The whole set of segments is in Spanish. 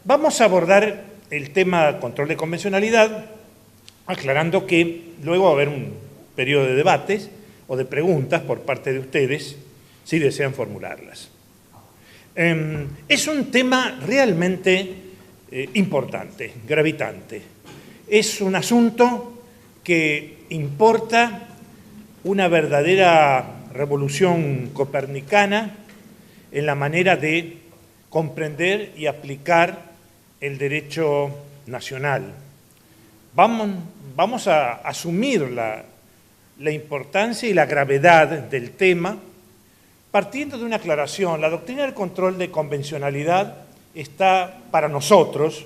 Vamos a abordar el tema control de convencionalidad, aclarando que luego va a haber un periodo de debates o de preguntas por parte de ustedes, si desean formularlas. Es un tema realmente importante, gravitante. Es un asunto que importa una verdadera revolución copernicana en la manera de comprender y aplicar el derecho nacional. Vamos a asumir la importancia y la gravedad del tema partiendo de una aclaración. La doctrina del control de convencionalidad está, para nosotros,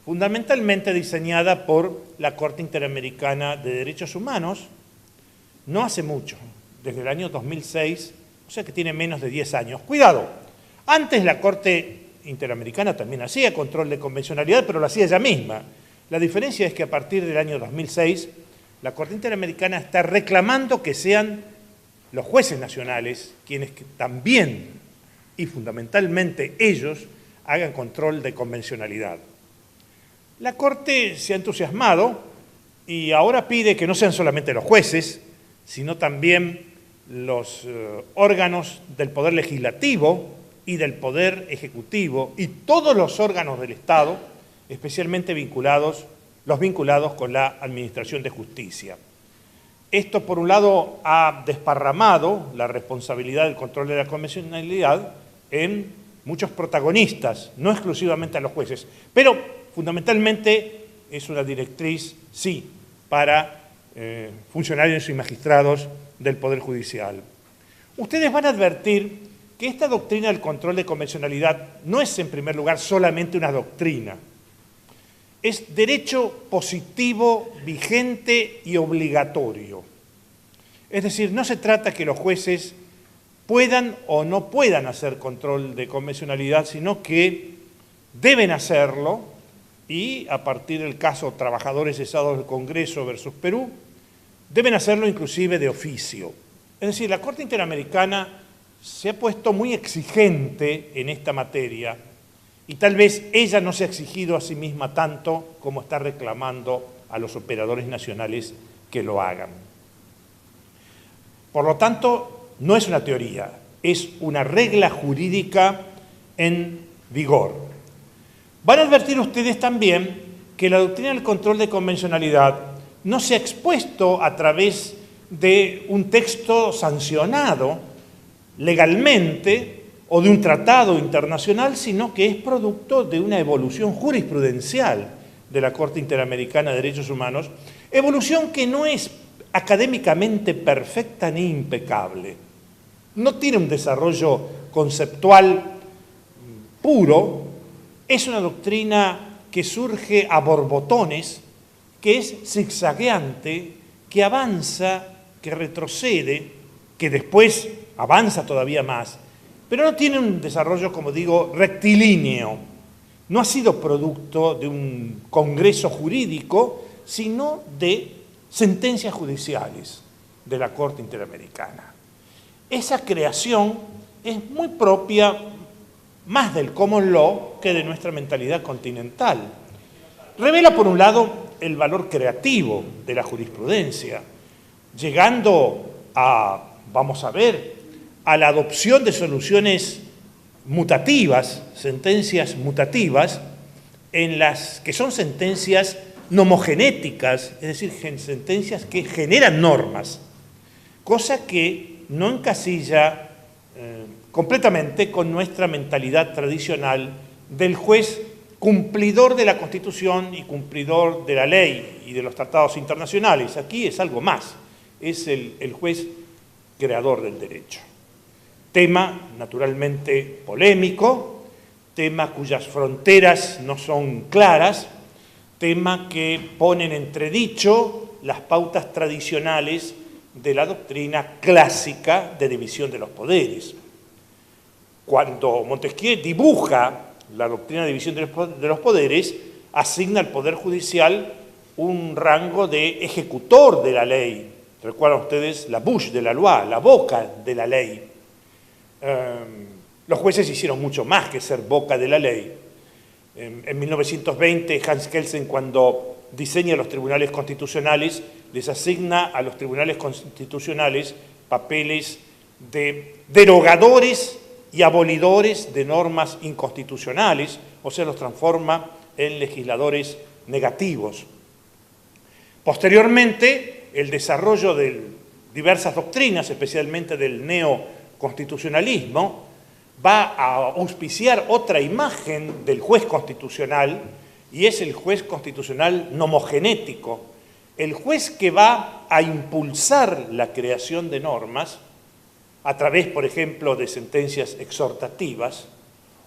fundamentalmente diseñada por la Corte Interamericana de Derechos Humanos, no hace mucho, desde el año 2006, o sea que tiene menos de 10 años. Cuidado, antes la Corte Interamericana también hacía control de convencionalidad, pero lo hacía ella misma. La diferencia es que a partir del año 2006, la Corte Interamericana está reclamando que sean los jueces nacionales quienes también y fundamentalmente ellos hagan control de convencionalidad. La Corte se ha entusiasmado y ahora pide que no sean solamente los jueces, sino también los órganos del Poder Legislativo y del Poder Ejecutivo y todos los órganos del Estado, especialmente los vinculados con la Administración de Justicia. Esto, por un lado, ha desparramado la responsabilidad del control de la convencionalidad en muchos protagonistas, no exclusivamente a los jueces, pero fundamentalmente es una directriz, sí, para funcionarios y magistrados del Poder Judicial. Ustedes van a advertir que esta doctrina del control de convencionalidad no es, en primer lugar, solamente una doctrina. Es derecho positivo, vigente y obligatorio. Es decir, no se trata que los jueces puedan o no puedan hacer control de convencionalidad, sino que deben hacerlo y, a partir del caso Trabajadores Cesados del Congreso versus Perú, deben hacerlo inclusive de oficio. Es decir, la Corte Interamericana se ha puesto muy exigente en esta materia y tal vez ella no se ha exigido a sí misma tanto como está reclamando a los operadores nacionales que lo hagan. Por lo tanto, no es una teoría, es una regla jurídica en vigor. Van a advertir ustedes también que la doctrina del control de convencionalidad no se ha expuesto a través de un texto sancionado legalmente o de un tratado internacional, sino que es producto de una evolución jurisprudencial de la Corte Interamericana de Derechos Humanos, evolución que no es académicamente perfecta ni impecable. No tiene un desarrollo conceptual puro, es una doctrina que surge a borbotones, que es zigzagueante, que avanza, que retrocede, que después avanza todavía más, pero no tiene un desarrollo, como digo, rectilíneo. No ha sido producto de un congreso jurídico, sino de sentencias judiciales de la Corte Interamericana. Esa creación es muy propia más del common law que de nuestra mentalidad continental. Revela, por un lado, el valor creativo de la jurisprudencia, llegando a, vamos a ver, a la adopción de soluciones mutativas, sentencias mutativas, en las que son sentencias nomogenéticas, es decir, sentencias que generan normas, cosa que no encasilla completamente con nuestra mentalidad tradicional del juez cumplidor de la Constitución y cumplidor de la ley y de los tratados internacionales. Aquí es algo más, es el juez creador del derecho. Tema naturalmente polémico, tema cuyas fronteras no son claras, tema que pone en entredicho las pautas tradicionales de la doctrina clásica de división de los poderes. Cuando Montesquieu dibuja la doctrina de división de los poderes, asigna al Poder Judicial un rango de ejecutor de la ley. Recuerdan ustedes la bouche de la loi, la boca de la ley. Los jueces hicieron mucho más que ser boca de la ley. En 1920, Hans Kelsen, cuando diseña los tribunales constitucionales, les asigna a los tribunales constitucionales papeles de derogadores y abolidores de normas inconstitucionales, o sea, los transforma en legisladores negativos. Posteriormente, el desarrollo de diversas doctrinas, especialmente del neoconstitucionalismo, va a auspiciar otra imagen del juez constitucional, y es el juez constitucional nomogenético, el juez que va a impulsar la creación de normas a través, por ejemplo, de sentencias exhortativas,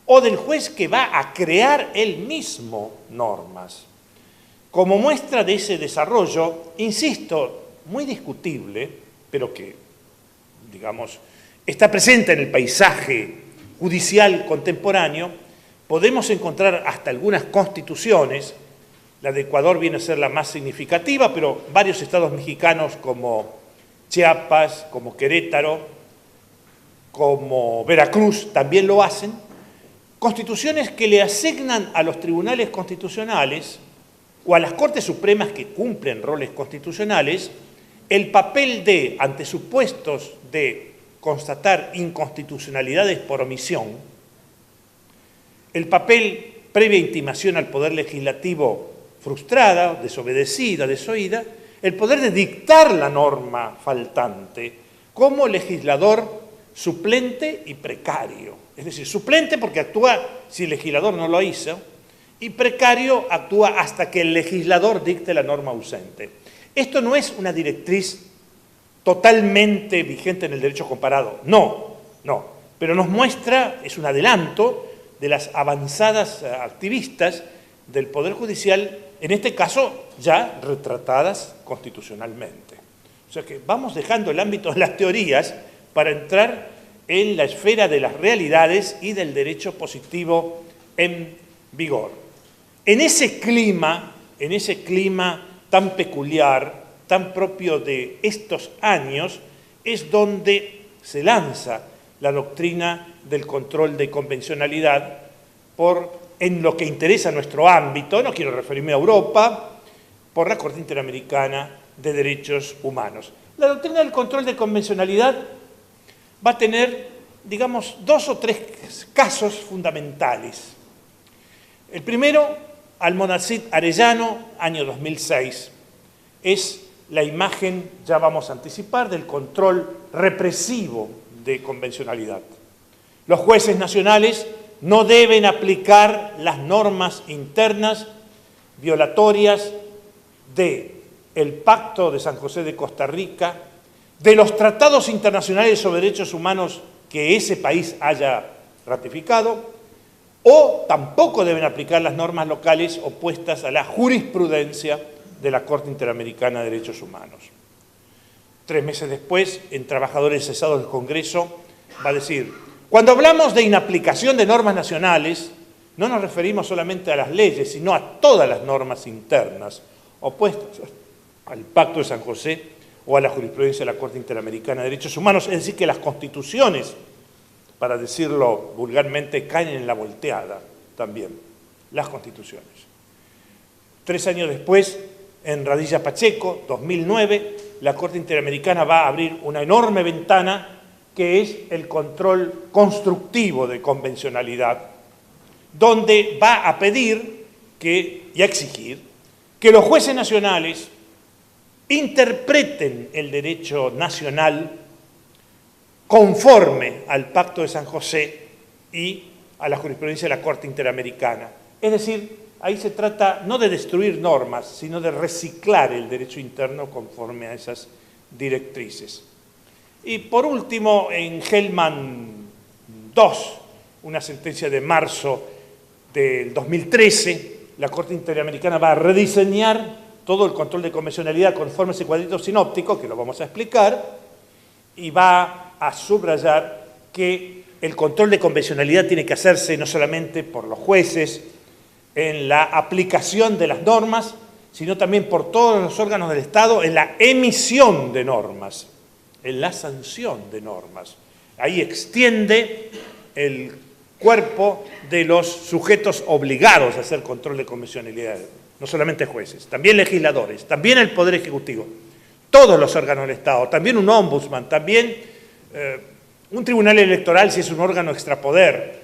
o del juez que va a crear él mismo normas. Como muestra de ese desarrollo, insisto, muy discutible, pero que, digamos, está presente en el paisaje judicial contemporáneo, podemos encontrar hasta algunas constituciones. La de Ecuador viene a ser la más significativa, pero varios estados mexicanos como Chiapas, como Querétaro, como Veracruz también lo hacen, constituciones que le asignan a los tribunales constitucionales o a las Cortes Supremas que cumplen roles constitucionales el papel de, ante supuestos de constatar inconstitucionalidades por omisión, el papel previa intimación al Poder Legislativo frustrada, desobedecida, desoída, el poder de dictar la norma faltante como legislador suplente y precario. Es decir, suplente porque actúa si el legislador no lo hizo, y precario actúa hasta que el legislador dicte la norma ausente. Esto no es una directriz totalmente vigente en el derecho comparado, no, pero nos muestra, es un adelanto de las avanzadas activistas del Poder Judicial, en este caso ya retratadas constitucionalmente. O sea que vamos dejando el ámbito de las teorías para entrar en la esfera de las realidades y del derecho positivo en vigor. En ese clima tan peculiar, tan propio de estos años, es donde se lanza la doctrina del control de convencionalidad en lo que interesa nuestro ámbito, no quiero referirme a Europa, por la Corte Interamericana de Derechos Humanos. La doctrina del control de convencionalidad va a tener, digamos, 2 o 3 casos fundamentales. El primero, Almonacid Arellano, año 2006, es la imagen, ya vamos a anticipar, del control represivo de convencionalidad. Los jueces nacionales no deben aplicar las normas internas violatorias del Pacto de San José de Costa Rica, de los tratados internacionales sobre derechos humanos que ese país haya ratificado, o tampoco deben aplicar las normas locales opuestas a la jurisprudencia de la Corte Interamericana de Derechos Humanos. 3 meses después, en Trabajadores Cesados del Congreso, va a decir: cuando hablamos de inaplicación de normas nacionales, no nos referimos solamente a las leyes, sino a todas las normas internas opuestas al Pacto de San José o a la jurisprudencia de la Corte Interamericana de Derechos Humanos, es decir, que las constituciones, para decirlo vulgarmente, caen en la volteada también, las constituciones. 3 años después, en Radilla Pacheco, 2009, la Corte Interamericana va a abrir una enorme ventana que es el control constructivo de convencionalidad, donde va a pedir y a exigir que los jueces nacionales interpreten el derecho nacional conforme al Pacto de San José y a la jurisprudencia de la Corte Interamericana. Es decir, ahí se trata no de destruir normas, sino de reciclar el derecho interno conforme a esas directrices. Y por último, en Hellman 2, una sentencia de marzo del 2013, la Corte Interamericana va a rediseñar todo el control de convencionalidad conforme a ese cuadrito sinóptico, que lo vamos a explicar, y va a subrayar que el control de convencionalidad tiene que hacerse no solamente por los jueces en la aplicación de las normas, sino también por todos los órganos del Estado en la emisión de normas, en la sanción de normas. Ahí extiende el cuerpo de los sujetos obligados a hacer control de convencionalidad, no solamente jueces, también legisladores, también el Poder Ejecutivo, todos los órganos del Estado, también un ombudsman, también un tribunal electoral si es un órgano extrapoder,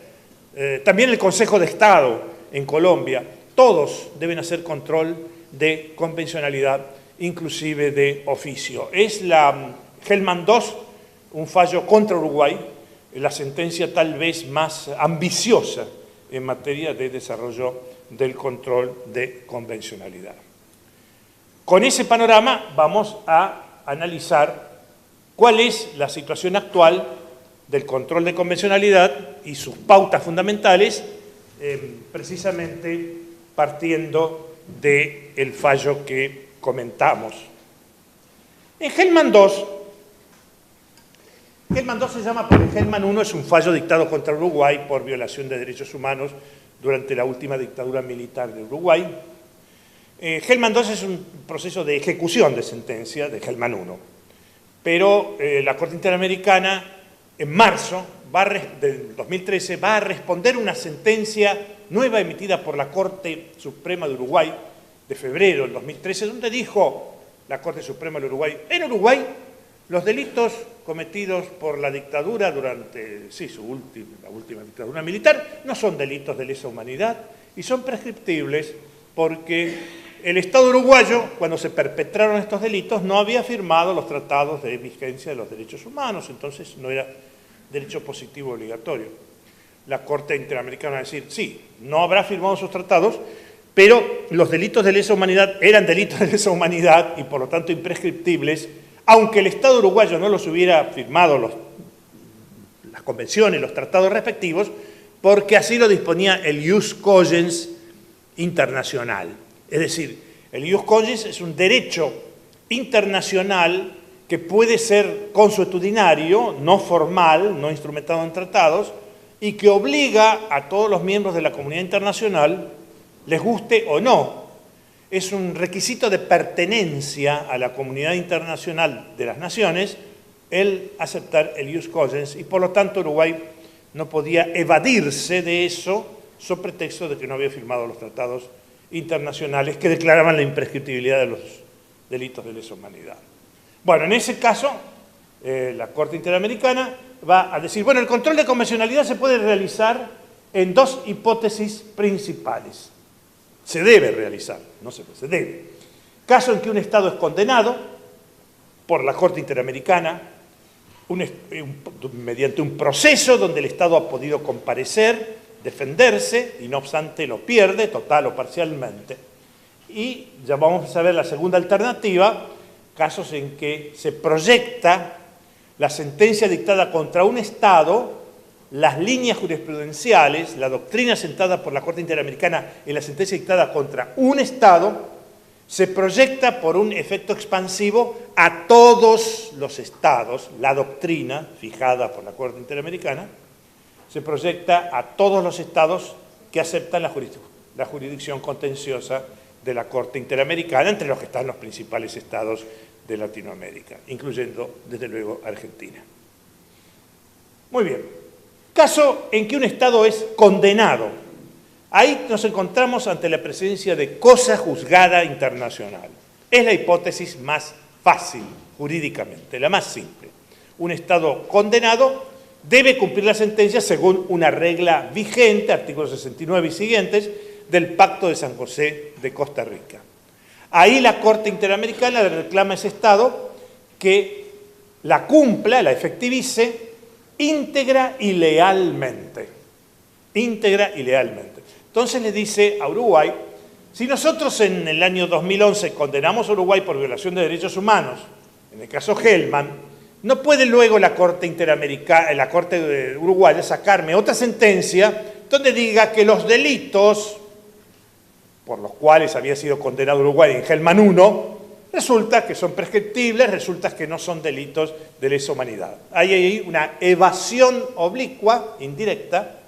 también el Consejo de Estado en Colombia, todos deben hacer control de convencionalidad, inclusive de oficio. Es la Hellman II, un fallo contra Uruguay, la sentencia tal vez más ambiciosa en materia de desarrollo del control de convencionalidad. Con ese panorama vamos a analizar cuál es la situación actual del control de convencionalidad y sus pautas fundamentales, precisamente partiendo del fallo que comentamos. En Hellman II se llama porque Hellman I es un fallo dictado contra Uruguay por violación de derechos humanos durante la última dictadura militar de Uruguay. Hellman II es un proceso de ejecución de sentencia de Hellman I, pero la Corte Interamericana en marzo del 2013 va a responder una sentencia nueva emitida por la Corte Suprema de Uruguay de febrero del 2013, donde dijo la Corte Suprema de Uruguay: en Uruguay los delitos cometidos por la dictadura durante la última dictadura militar no son delitos de lesa humanidad y son prescriptibles porque el Estado uruguayo, cuando se perpetraron estos delitos, no había firmado los tratados de vigencia de los derechos humanos, entonces no era derecho positivo obligatorio. La Corte Interamericana va a decir, sí, no habrá firmado sus tratados, pero los delitos de lesa humanidad eran delitos de lesa humanidad y por lo tanto imprescriptibles, aunque el Estado uruguayo no los hubiera firmado las convenciones, los tratados respectivos, porque así lo disponía el ius cogens internacional. Es decir, el ius cogens es un derecho internacional que puede ser consuetudinario, no formal, no instrumentado en tratados, y que obliga a todos los miembros de la comunidad internacional, les guste o no. Es un requisito de pertenencia a la comunidad internacional de las naciones el aceptar el ius cogens, y por lo tanto Uruguay no podía evadirse de eso sobre pretexto de que no había firmado los tratados internacionales que declaraban la imprescriptibilidad de los delitos de lesa humanidad. Bueno, en ese caso, la Corte Interamericana va a decir, bueno, el control de convencionalidad se puede realizar en dos hipótesis principales. Se debe realizar, no se debe. Caso en que un Estado es condenado por la Corte Interamericana mediante un proceso donde el Estado ha podido comparecer, defenderse y no obstante lo pierde total o parcialmente. Y ya vamos a ver la segunda alternativa, casos en que se proyecta la sentencia dictada contra un Estado, las líneas jurisprudenciales, la doctrina sentada por la Corte Interamericana en la sentencia dictada contra un Estado, se proyecta por un efecto expansivo a todos los Estados, la doctrina fijada por la Corte Interamericana, se proyecta a todos los Estados que aceptan la jurisdicción contenciosa de la Corte Interamericana, entre los que están los principales Estados de Latinoamérica, incluyendo, desde luego, Argentina. Muy bien. Caso en que un Estado es condenado. Ahí nos encontramos ante la presencia de cosa juzgada internacional. Es la hipótesis más fácil, jurídicamente, la más simple. Un Estado condenado debe cumplir la sentencia según una regla vigente, artículo 69 y siguientes, del Pacto de San José de Costa Rica. Ahí la Corte Interamericana le reclama a ese Estado que la cumpla, la efectivice, íntegra y lealmente. Íntegra y lealmente. Entonces le dice a Uruguay, si nosotros en el año 2011 condenamos a Uruguay por violación de derechos humanos, en el caso Hellman, no puede luego la Corte Interamericana, la Corte uruguaya sacarme otra sentencia donde diga que los delitos por los cuales había sido condenado Uruguay en Hellman I, resulta que son prescriptibles, resulta que no son delitos de lesa humanidad. Hay ahí una evasión oblicua, indirecta,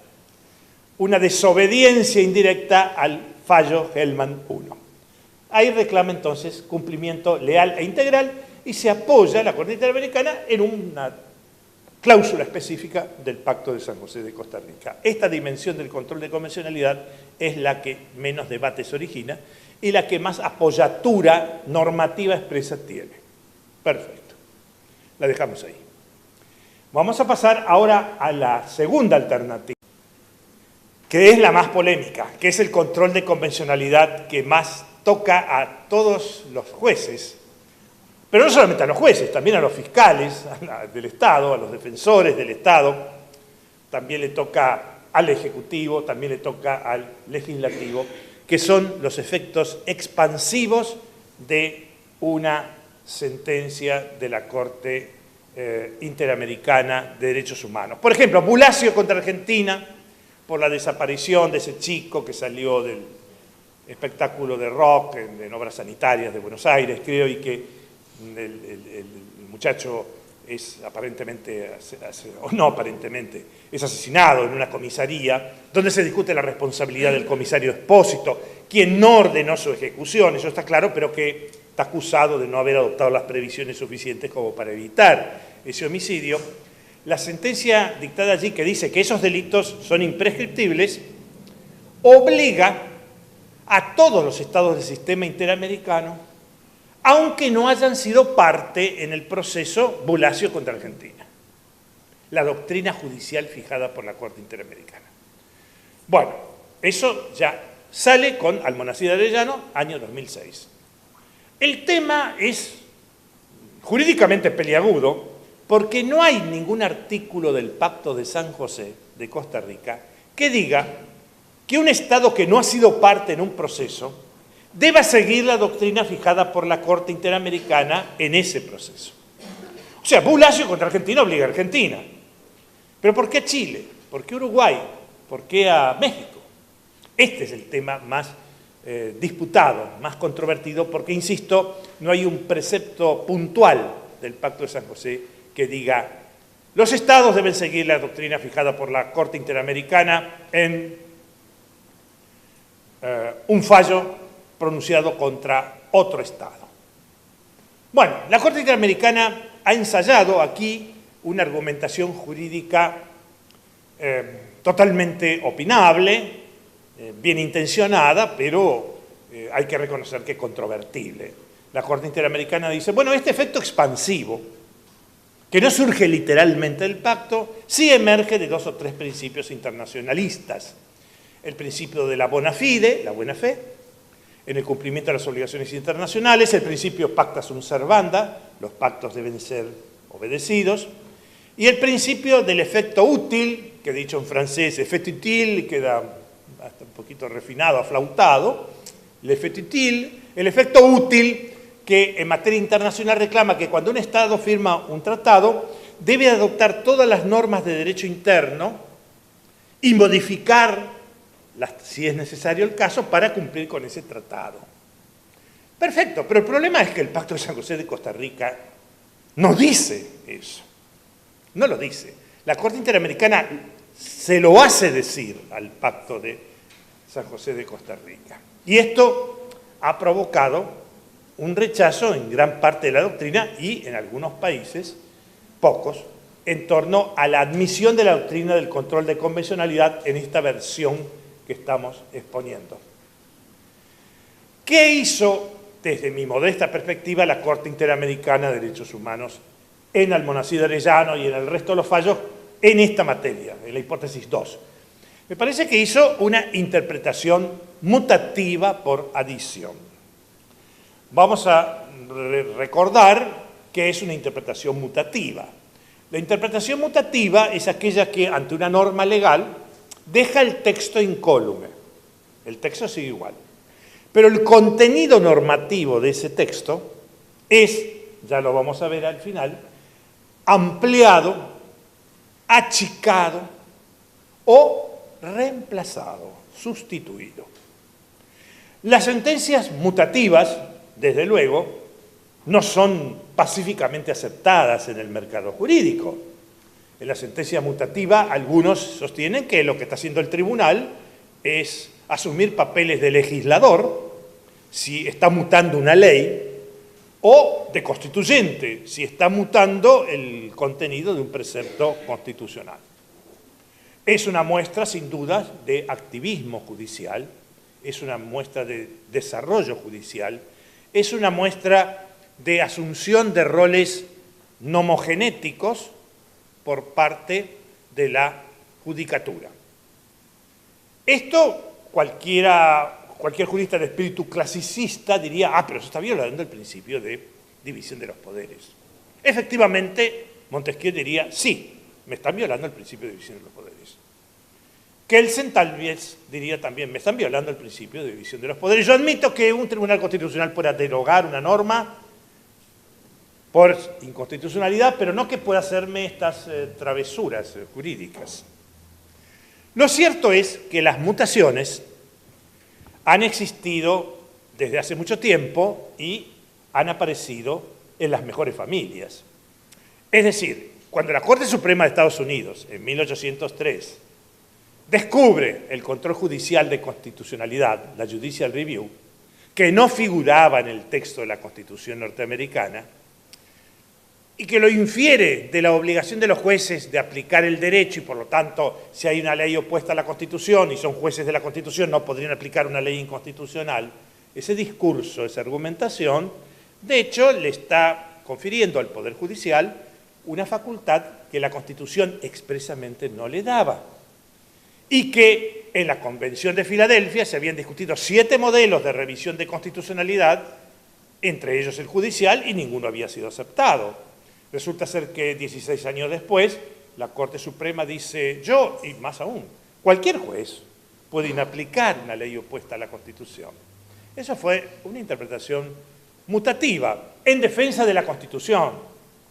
una desobediencia indirecta al fallo Hellman I. Ahí reclama entonces cumplimiento leal e integral y se apoya la Corte Interamericana en una cláusula específica del Pacto de San José de Costa Rica. Esta dimensión del control de convencionalidad es la que menos debates origina y la que más apoyatura normativa expresa tiene. Perfecto. La dejamos ahí. Vamos a pasar ahora a la segunda alternativa, que es la más polémica, que es el control de convencionalidad que más toca a todos los jueces, pero no solamente a los jueces, también a los fiscales del Estado, a los defensores del Estado, también le toca al Ejecutivo, también le toca al Legislativo, que son los efectos expansivos de una sentencia de la Corte Interamericana de Derechos Humanos. Por ejemplo, Bulacio contra Argentina, por la desaparición de ese chico que salió del espectáculo de rock en obras sanitarias de Buenos Aires, creo, y que el muchacho es aparentemente, o no aparentemente, es asesinado en una comisaría, donde se discute la responsabilidad del comisario Espósito, quien no ordenó su ejecución, eso está claro, pero que está acusado de no haber adoptado las previsiones suficientes como para evitar ese homicidio. La sentencia dictada allí, que dice que esos delitos son imprescriptibles, obliga a todos los estados del sistema interamericano, aunque no hayan sido parte en el proceso Bulacio contra Argentina, la doctrina judicial fijada por la Corte Interamericana. Bueno, eso ya sale con Almonacid Arellano, año 2006. El tema es jurídicamente peliagudo porque no hay ningún artículo del Pacto de San José de Costa Rica que diga que un Estado que no ha sido parte en un proceso deba seguir la doctrina fijada por la Corte Interamericana en ese proceso. O sea, Bulacio contra Argentina obliga a Argentina. ¿Pero por qué a Chile? ¿Por qué a Uruguay? ¿Por qué a México? Este es el tema más disputado, más controvertido, porque, insisto, no hay un precepto puntual del Pacto de San José que diga los Estados deben seguir la doctrina fijada por la Corte Interamericana en un fallo pronunciado contra otro Estado. Bueno, la Corte Interamericana ha ensayado aquí una argumentación jurídica totalmente opinable, bien intencionada, pero hay que reconocer que es controvertible. La Corte Interamericana dice, bueno, este efecto expansivo, que no surge literalmente del pacto, sí emerge de 2 o 3 principios internacionalistas. El principio de la bona fide, la buena fe, en el cumplimiento de las obligaciones internacionales, el principio pacta sunt servanda, los pactos deben ser obedecidos, y el principio del efecto útil, que dicho en francés, effet utile, queda hasta un poquito refinado, aflautado, el effet utile, el efecto útil, que en materia internacional reclama que cuando un Estado firma un tratado, debe adoptar todas las normas de derecho interno y modificar, si es necesario el caso, para cumplir con ese tratado. Perfecto, pero el problema es que el Pacto de San José de Costa Rica no dice eso. No lo dice. La Corte Interamericana se lo hace decir al Pacto de San José de Costa Rica. Y esto ha provocado un rechazo en gran parte de la doctrina y en algunos países, pocos, en torno a la admisión de la doctrina del control de convencionalidad en esta versión que estamos exponiendo. ¿Qué hizo, desde mi modesta perspectiva, la Corte Interamericana de Derechos Humanos en Almonacid Arellano y en el resto de los fallos en esta materia, en la hipótesis 2? Me parece que hizo una interpretación mutativa por adición. Vamos a recordar que es una interpretación mutativa. La interpretación mutativa es aquella que, ante una norma legal, deja el texto incólume. El texto sigue igual. Pero el contenido normativo de ese texto es, ya lo vamos a ver al final, ampliado, achicado o reemplazado, sustituido. Las sentencias mutativas, desde luego, no son pacíficamente aceptadas en el mercado jurídico. En la sentencia mutativa, algunos sostienen que lo que está haciendo el tribunal es asumir papeles de legislador, si está mutando una ley, o de constituyente, si está mutando el contenido de un precepto constitucional. Es una muestra, sin duda, de activismo judicial, es una muestra de desarrollo judicial, es una muestra de asunción de roles nomogenéticos por parte de la judicatura. Esto cualquier jurista de espíritu clasicista diría, pero eso está violando el principio de división de los poderes. Efectivamente, Montesquieu diría, sí, me están violando el principio de división de los poderes. Kelsen tal vez diría también, me están violando el principio de división de los poderes. Yo admito que un tribunal constitucional pueda derogar una norma por inconstitucionalidad, pero no que pueda hacerme estas travesuras jurídicas. Lo cierto es que las mutaciones han existido desde hace mucho tiempo y han aparecido en las mejores familias. Es decir, cuando la Corte Suprema de Estados Unidos, en 1803, descubre el control judicial de constitucionalidad, la Judicial Review, que no figuraba en el texto de la Constitución norteamericana, y que lo infiere de la obligación de los jueces de aplicar el derecho y, por lo tanto, si hay una ley opuesta a la Constitución y son jueces de la Constitución, no podrían aplicar una ley inconstitucional. Ese discurso, esa argumentación, de hecho, le está confiriendo al Poder Judicial una facultad que la Constitución expresamente no le daba. Y que en la Convención de Filadelfia se habían discutido 7 modelos de revisión de constitucionalidad, entre ellos el judicial, y ninguno había sido aceptado. Resulta ser que 16 años después, la Corte Suprema dice, yo, y más aún, cualquier juez puede inaplicar una ley opuesta a la Constitución. Eso fue una interpretación mutativa, en defensa de la Constitución,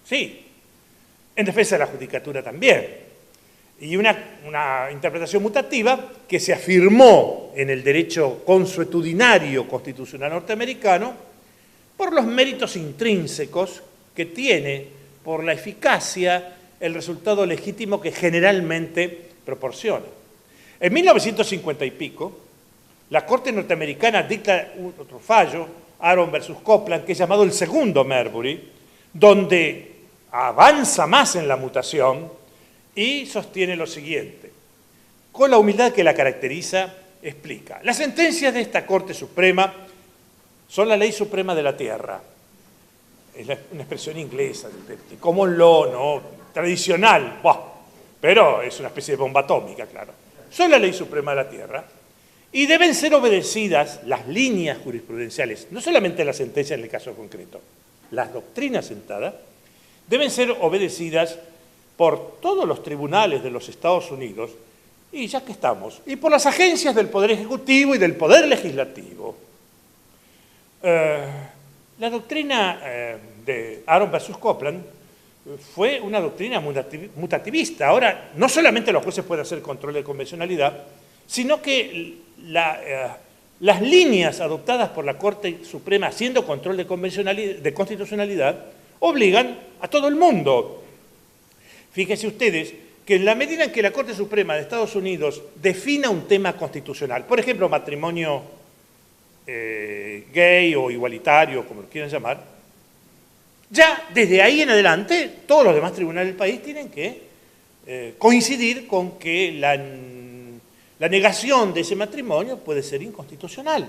sí, en defensa de la judicatura también. Y una interpretación mutativa que se afirmó en el derecho consuetudinario constitucional norteamericano por los méritos intrínsecos que tiene, por la eficacia, el resultado legítimo que generalmente proporciona. En 1950 y pico, la Corte norteamericana dicta otro fallo, Aaron versus Copland, que es llamado el segundo Marbury, donde avanza más en la mutación y sostiene lo siguiente. Con la humildad que la caracteriza, explica. Las sentencias de esta Corte Suprema son la ley suprema de la tierra. Es una expresión inglesa, de common law, ¿no? Tradicional, pero es una especie de bomba atómica, claro. Son la ley suprema de la tierra y deben ser obedecidas las líneas jurisprudenciales, no solamente las sentencias en el caso concreto, las doctrinas sentadas, deben ser obedecidas por todos los tribunales de los Estados Unidos, y ya que estamos, y por las agencias del Poder Ejecutivo y del Poder Legislativo. La doctrina de Aaron versus Copland fue una doctrina mutativista. Ahora, no solamente los jueces pueden hacer control de convencionalidad, sino que las líneas adoptadas por la Corte Suprema haciendo control de constitucionalidad obligan a todo el mundo. Fíjense ustedes que en la medida en que la Corte Suprema de Estados Unidos defina un tema constitucional, por ejemplo, matrimonio gay o igualitario, como lo quieran llamar, ya desde ahí en adelante todos los demás tribunales del país tienen que coincidir con que la negación de ese matrimonio puede ser inconstitucional.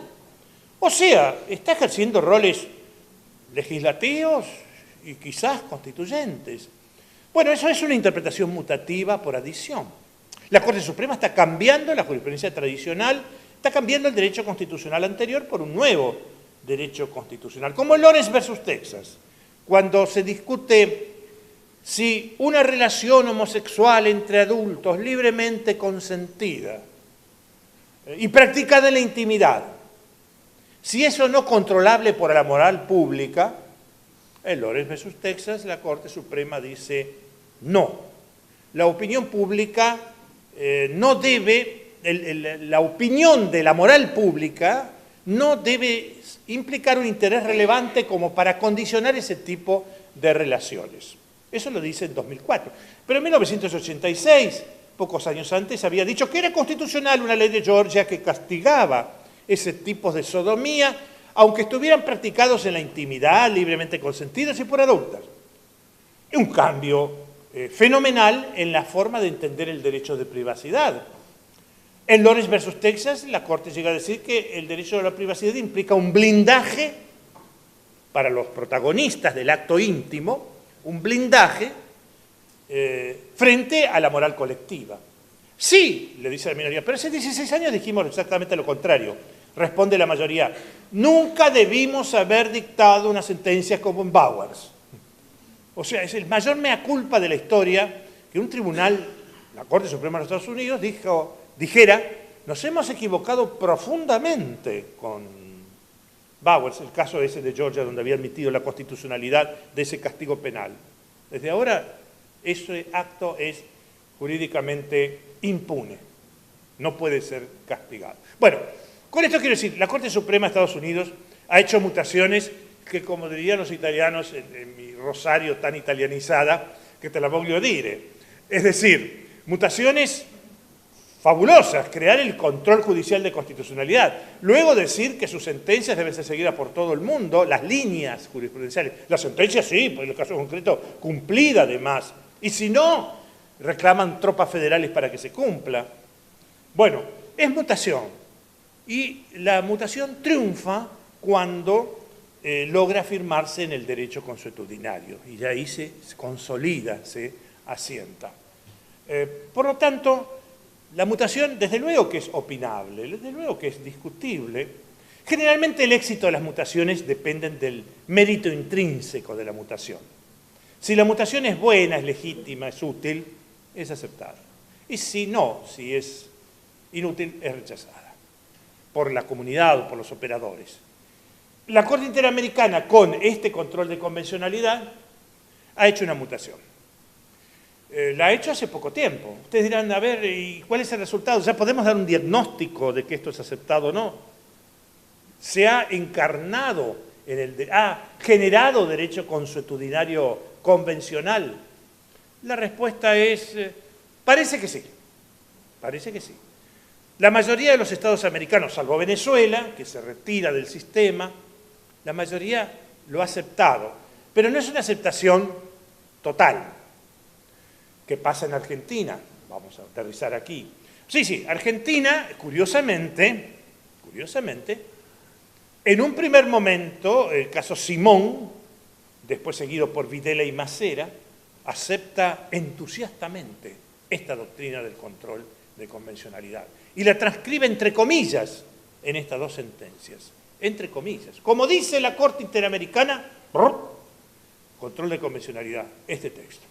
O sea, está ejerciendo roles legislativos y quizás constituyentes. Bueno, eso es una interpretación mutativa por adición. La Corte Suprema está cambiando la jurisprudencia tradicional, está cambiando el derecho constitucional anterior por un nuevo derecho constitucional, como Lawrence versus Texas, cuando se discute si una relación homosexual entre adultos libremente consentida y practicada en la intimidad, si eso no es controlable por la moral pública, en Lawrence versus Texas la Corte Suprema dice no. La opinión pública no debe, la opinión de la moral pública no debe implicar un interés relevante como para condicionar ese tipo de relaciones. Eso lo dice en 2004. Pero en 1986, pocos años antes, había dicho que era constitucional una ley de Georgia que castigaba ese tipo de sodomía aunque estuvieran practicados en la intimidad, libremente consentidos y por adultas. Un cambio fenomenal en la forma de entender el derecho de privacidad. En Lawrence versus Texas, la Corte llega a decir que el derecho a la privacidad implica un blindaje para los protagonistas del acto íntimo, un blindaje frente a la moral colectiva. Sí, le dice la minoría, pero hace 16 años dijimos exactamente lo contrario. Responde la mayoría, nunca debimos haber dictado una sentencia como en Bowers. O sea, es el mayor mea culpa de la historia que un tribunal, la Corte Suprema de los Estados Unidos, dijera, nos hemos equivocado profundamente con Bowers, el caso ese de Georgia, donde había admitido la constitucionalidad de ese castigo penal. Desde ahora, ese acto es jurídicamente impune, no puede ser castigado. Bueno, con esto quiero decir, la Corte Suprema de Estados Unidos ha hecho mutaciones que, como dirían los italianos en mi rosario tan italianizada, que te la voglio dire. Es decir, mutaciones fabulosas, crear el control judicial de constitucionalidad, luego decir que sus sentencias deben ser seguidas por todo el mundo, las líneas jurisprudenciales, las sentencias sí, por el caso concreto, cumplida además, y si no, reclaman tropas federales para que se cumpla. Bueno, es mutación, y la mutación triunfa cuando logra afirmarse en el derecho consuetudinario, y ahí se consolida, se asienta. Por lo tanto, la mutación, desde luego que es opinable, desde luego que es discutible. Generalmente el éxito de las mutaciones depende del mérito intrínseco de la mutación. Si la mutación es buena, es legítima, es útil, es aceptada. Y si no, si es inútil, es rechazada por la comunidad o por los operadores. La Corte Interamericana, con este control de convencionalidad, ha hecho una mutación. La ha hecho hace poco tiempo. Ustedes dirán, a ver, ¿y cuál es el resultado? ¿Ya podemos dar un diagnóstico de que esto es aceptado o no? Se ha encarnado, ha generado derecho consuetudinario convencional. La respuesta es, parece que sí, parece que sí. La mayoría de los estados americanos, salvo Venezuela, que se retira del sistema, la mayoría lo ha aceptado, pero no es una aceptación total. ¿Qué pasa en Argentina? Vamos a aterrizar aquí. Sí, Argentina, curiosamente, en un primer momento, el caso Simón, después seguido por Videla y Macera, acepta entusiastamente esta doctrina del control de convencionalidad y la transcribe entre comillas en estas dos sentencias, entre comillas. Como dice la Corte Interamericana, control de convencionalidad, este texto.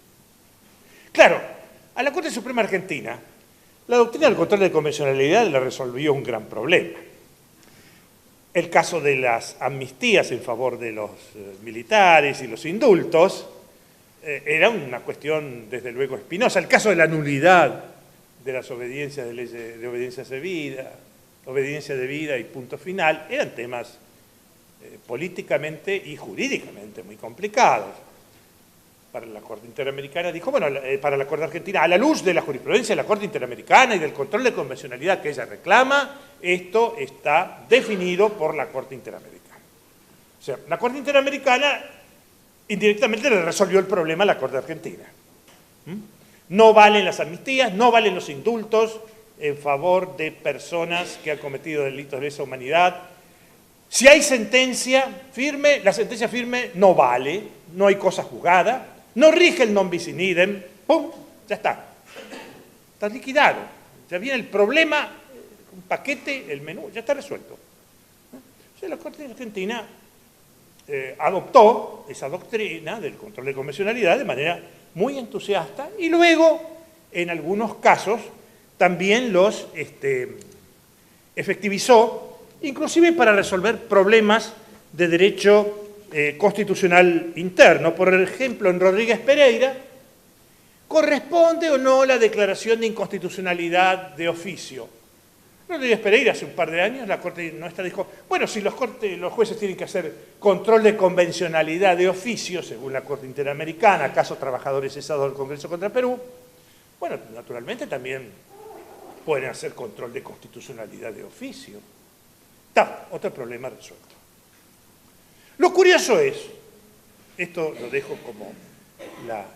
Claro, a la Corte Suprema Argentina, la doctrina del control de convencionalidad le resolvió un gran problema. El caso de las amnistías en favor de los militares y los indultos era una cuestión, desde luego, espinosa. El caso de la nulidad de las obediencias de leyes de obediencia de vida y punto final, eran temas políticamente y jurídicamente muy complicados. Para la Corte Interamericana dijo, bueno, para la Corte Argentina, a la luz de la jurisprudencia de la Corte Interamericana y del control de convencionalidad que ella reclama, esto está definido por la Corte Interamericana. O sea, la Corte Interamericana indirectamente le resolvió el problema a la Corte Argentina. No valen las amnistías, no valen los indultos en favor de personas que han cometido delitos de lesa humanidad. Si hay sentencia firme, la sentencia firme no vale, no hay cosa juzgada, no rige el non bis in idem, ¡pum!, ya está. Está liquidado. Ya viene el problema, un paquete, el menú, ya está resuelto. O sea, la Corte Argentina adoptó esa doctrina del control de convencionalidad de manera muy entusiasta y luego, en algunos casos, también los efectivizó, inclusive para resolver problemas de derecho constitucional interno. Por ejemplo, en Rodríguez Pereira, ¿corresponde o no la declaración de inconstitucionalidad de oficio? Rodríguez Pereira, hace un par de años, la Corte nuestra dijo, bueno, si los jueces tienen que hacer control de convencionalidad de oficio, según la Corte Interamericana, caso trabajadores cesados del Congreso contra Perú, bueno, naturalmente también pueden hacer control de constitucionalidad de oficio. Está, otro problema resuelto. Lo curioso es, esto lo dejo como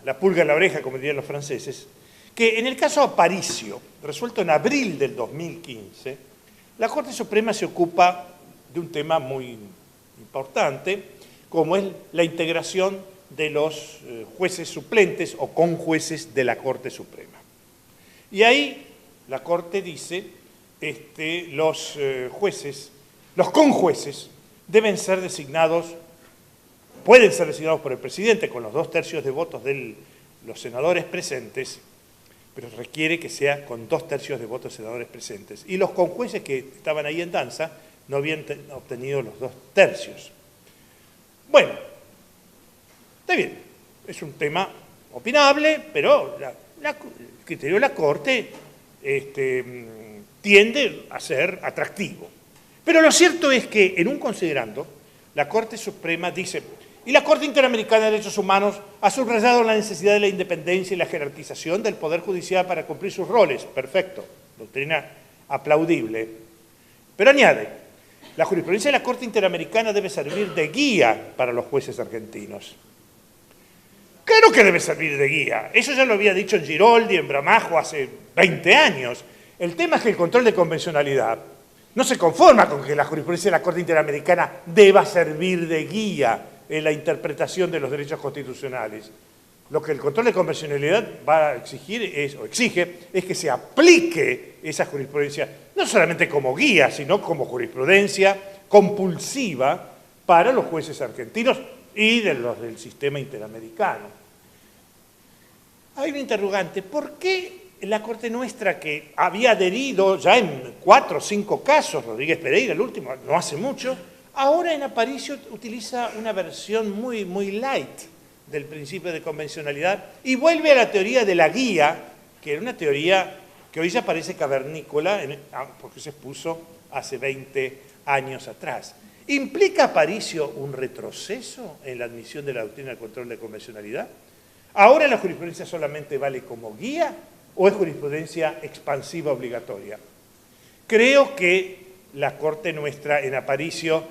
la pulga en la oreja, como dirían los franceses, que en el caso Aparicio, resuelto en abril del 2015, la Corte Suprema se ocupa de un tema muy importante, como es la integración de los jueces suplentes o conjueces de la Corte Suprema. Y ahí la Corte dice los conjueces deben ser designados, pueden ser designados por el presidente con los 2/3 de votos de los senadores presentes, pero requiere que sea con 2/3 de votos de senadores presentes. Y los conjueces que estaban ahí en danza no habían obtenido los 2/3. Bueno, está bien, es un tema opinable, pero el criterio de la Corte tiende a ser atractivo. Pero lo cierto es que, en un considerando, la Corte Suprema dice, y la Corte Interamericana de Derechos Humanos ha subrayado la necesidad de la independencia y la jerarquización del Poder Judicial para cumplir sus roles. Perfecto, doctrina aplaudible. Pero añade, la jurisprudencia de la Corte Interamericana debe servir de guía para los jueces argentinos. Claro que debe servir de guía. Eso ya lo había dicho en Giroldi, en Bramajo, hace 20 años. El tema es que el control de convencionalidad no se conforma con que la jurisprudencia de la Corte Interamericana deba servir de guía en la interpretación de los derechos constitucionales. Lo que el control de convencionalidad va a exigir exige es que se aplique esa jurisprudencia, no solamente como guía, sino como jurisprudencia compulsiva para los jueces argentinos y de los del sistema interamericano. Hay un interrogante, ¿por qué la Corte nuestra, que había adherido ya en 4 o 5 casos, Rodríguez Pereira, el último, no hace mucho, ahora en Aparicio utiliza una versión muy light del principio de convencionalidad y vuelve a la teoría de la guía, que era una teoría que hoy ya parece cavernícola, porque se expuso hace 20 años atrás? ¿Implica Aparicio un retroceso en la admisión de la doctrina del control de convencionalidad? ¿Ahora la jurisprudencia solamente vale como guía o es jurisprudencia expansiva obligatoria? Creo que la Corte nuestra en Aparicio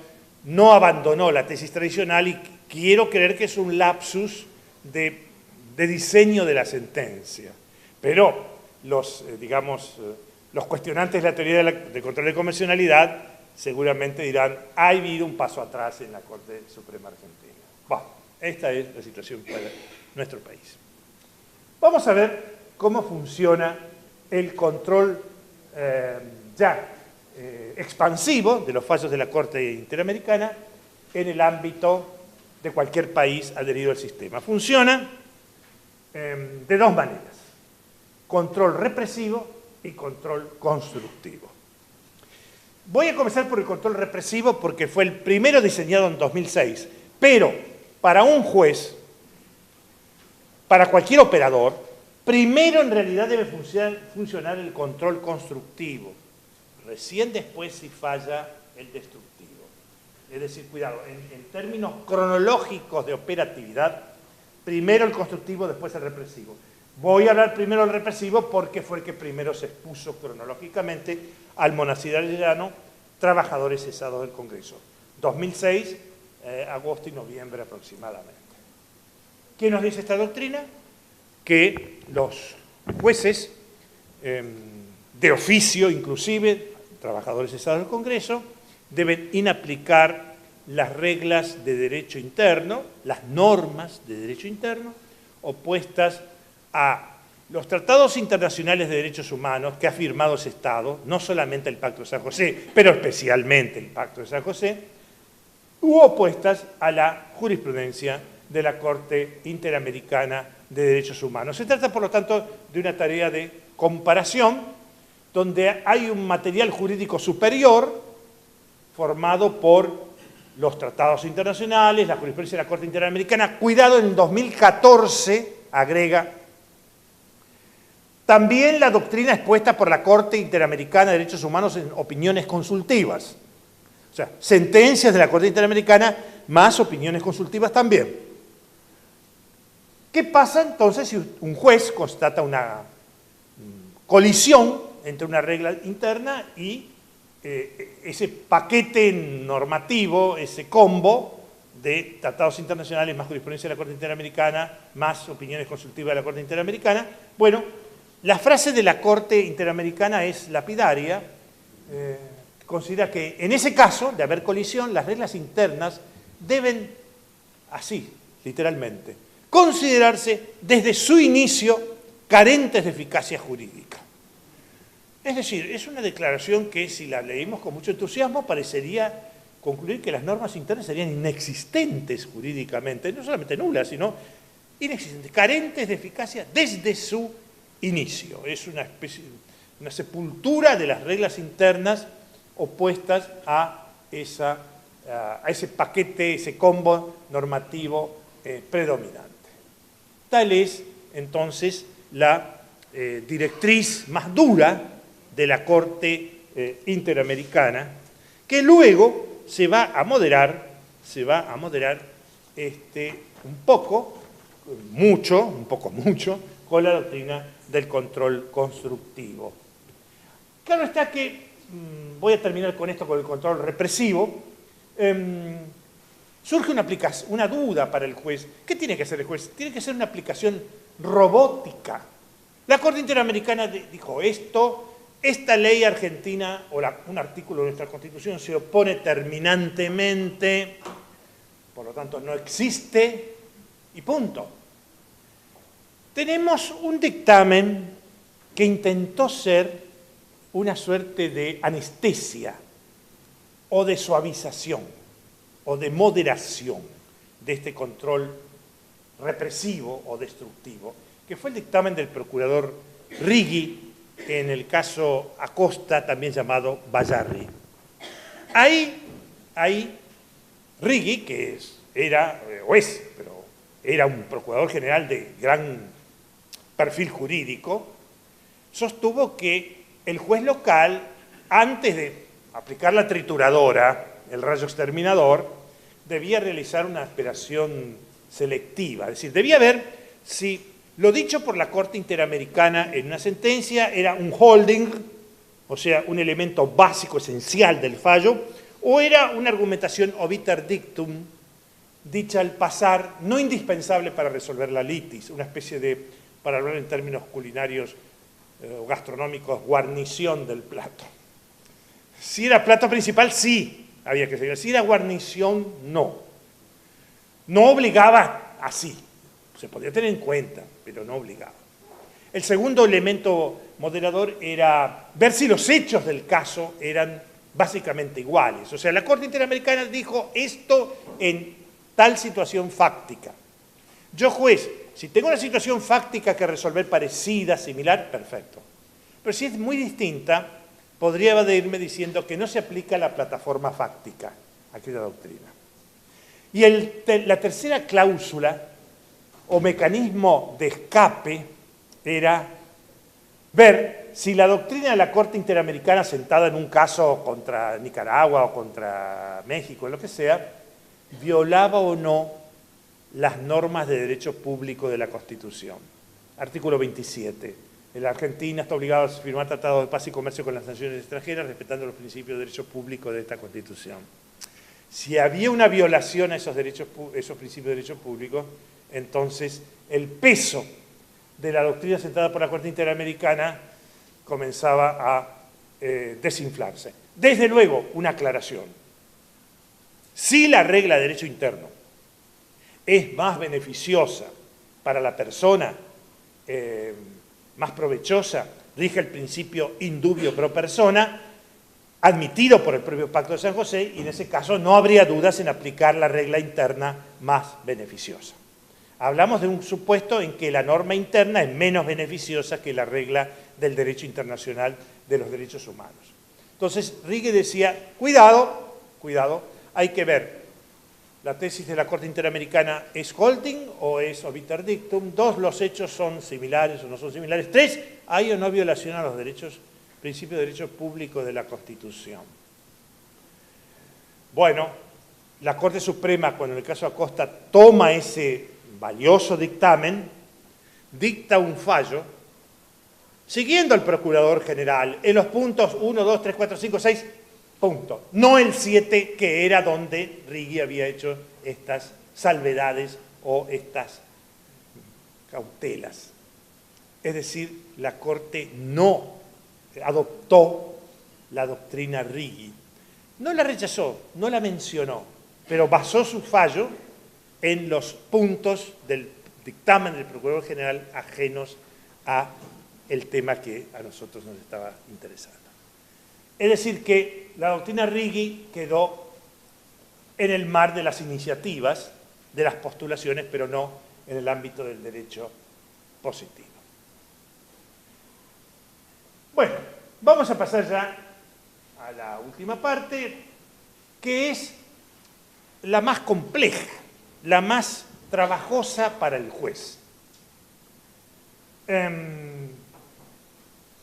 no abandonó la tesis tradicional y quiero creer que es un lapsus de diseño de la sentencia. Pero los cuestionantes de la teoría de control de convencionalidad seguramente dirán, ha habido un paso atrás en la Corte Suprema Argentina. Bueno, esta es la situación para nuestro país. Vamos a ver cómo funciona el control expansivo de los fallos de la Corte Interamericana en el ámbito de cualquier país adherido al sistema. Funciona de 2 maneras, control represivo y control constructivo. Voy a comenzar por el control represivo porque fue el primero diseñado en 2006, pero para un juez, para cualquier operador, primero en realidad debe funcionar el control constructivo, recién después si falla el destructivo. Es decir, cuidado, en términos cronológicos de operatividad, primero el constructivo, después el represivo. Voy a hablar primero del represivo porque fue el que primero se expuso cronológicamente al Monacid Arellano, trabajadores cesados del Congreso. 2006, agosto y noviembre aproximadamente. ¿Qué nos dice esta doctrina? Que los jueces, de oficio inclusive, trabajadores cesados del Congreso, deben inaplicar las reglas de derecho interno, las normas de derecho interno, opuestas a los tratados internacionales de derechos humanos que ha firmado ese Estado, no solamente el Pacto de San José, pero especialmente el Pacto de San José, u opuestas a la jurisprudencia de la Corte Interamericana de Derechos Humanos. Se trata, por lo tanto, de una tarea de comparación, donde hay un material jurídico superior formado por los tratados internacionales, la jurisprudencia de la Corte Interamericana. Cuidado, en 2014 agrega también la doctrina expuesta por la Corte Interamericana de Derechos Humanos en opiniones consultivas. O sea, sentencias de la Corte Interamericana más opiniones consultivas también. ¿Qué pasa entonces si un juez constata una colisión entre una regla interna y ese paquete normativo, ese combo de tratados internacionales, más jurisprudencia de la Corte Interamericana, más opiniones consultivas de la Corte Interamericana. Bueno, la frase de la Corte Interamericana es lapidaria. Considera que en ese caso de haber colisión, las reglas internas deben, así, literalmente, considerarse desde su inicio carentes de eficacia jurídica. Es decir, es una declaración que si la leímos con mucho entusiasmo parecería concluir que las normas internas serían inexistentes jurídicamente, no solamente nulas, sino inexistentes, carentes de eficacia desde su inicio. Es una especie, una sepultura de las reglas internas opuestas a ese paquete, ese combo normativo predominante. Tal es, entonces, la directriz más dura de la Corte Interamericana, que luego se va a moderar un poco mucho, con la doctrina del control constructivo. Claro está que, voy a terminar con esto, con el control represivo, surge una duda para el juez. ¿Qué tiene que hacer el juez? Tiene que ser una aplicación robótica. La Corte Interamericana dijo esto. Esta ley argentina, o un artículo de nuestra Constitución, se opone terminantemente, por lo tanto no existe, y punto. Tenemos un dictamen que intentó ser una suerte de anestesia, o de suavización, o de moderación de este control represivo o destructivo, que fue el dictamen del procurador Righi, en el caso Acosta, también llamado Bayarri. Ahí Righi, que era un procurador general de gran perfil jurídico, sostuvo que el juez local, antes de aplicar la trituradora, el rayo exterminador, debía realizar una operación selectiva, es decir, debía ver si lo dicho por la Corte Interamericana en una sentencia era un holding, o sea, un elemento básico, esencial del fallo, o era una argumentación obiter dictum, dicha al pasar, no indispensable para resolver la litis, una especie de, para hablar en términos culinarios o gastronómicos, guarnición del plato. Si era plato principal, sí, había que seguir. Si era guarnición, no. No obligaba así. Se podía tener en cuenta, pero no obligaba. El segundo elemento moderador era ver si los hechos del caso eran básicamente iguales. O sea, la Corte Interamericana dijo esto en tal situación fáctica. Yo, juez, si tengo una situación fáctica que resolver parecida, similar, perfecto. Pero si es muy distinta, podría evadirme diciendo que no se aplica la plataforma fáctica, aquella doctrina. Y la tercera cláusula o mecanismo de escape era ver si la doctrina de la Corte Interamericana, sentada en un caso contra Nicaragua o contra México, lo que sea, violaba o no las normas de derecho público de la Constitución. Artículo 27. La Argentina está obligada a firmar tratados de paz y comercio con las naciones extranjeras, respetando los principios de derecho público de esta Constitución. Si había una violación a esos principios de derecho público, entonces el peso de la doctrina sentada por la Corte Interamericana comenzaba a desinflarse. Desde luego, una aclaración. Si la regla de derecho interno es más beneficiosa para la persona, más provechosa, rige el principio indubio pro persona, admitido por el propio Pacto de San José, y en ese caso no habría dudas en aplicar la regla interna más beneficiosa. Hablamos de un supuesto en que la norma interna es menos beneficiosa que la regla del derecho internacional de los derechos humanos. Entonces, Righi decía, cuidado, hay que ver, la tesis de la Corte Interamericana es holding o es obiter dictum. 2, los hechos son similares o no son similares. 3, hay o no violación a los principios de derecho público de la Constitución. Bueno, la Corte Suprema, cuando en el caso Acosta toma ese valioso dictamen, dicta un fallo, siguiendo al Procurador General, en los puntos 1, 2, 3, 4, 5, 6, punto. No el 7, que era donde Righi había hecho estas salvedades o estas cautelas. Es decir, la Corte no adoptó la doctrina Righi. No la rechazó, no la mencionó, pero basó su fallo en los puntos del dictamen del Procurador General ajenos a el tema que a nosotros nos estaba interesando. Es decir, que la doctrina Righi quedó en el mar de las iniciativas, de las postulaciones, pero no en el ámbito del derecho positivo. Bueno, vamos a pasar ya a la última parte, que es la más compleja, la más trabajosa para el juez.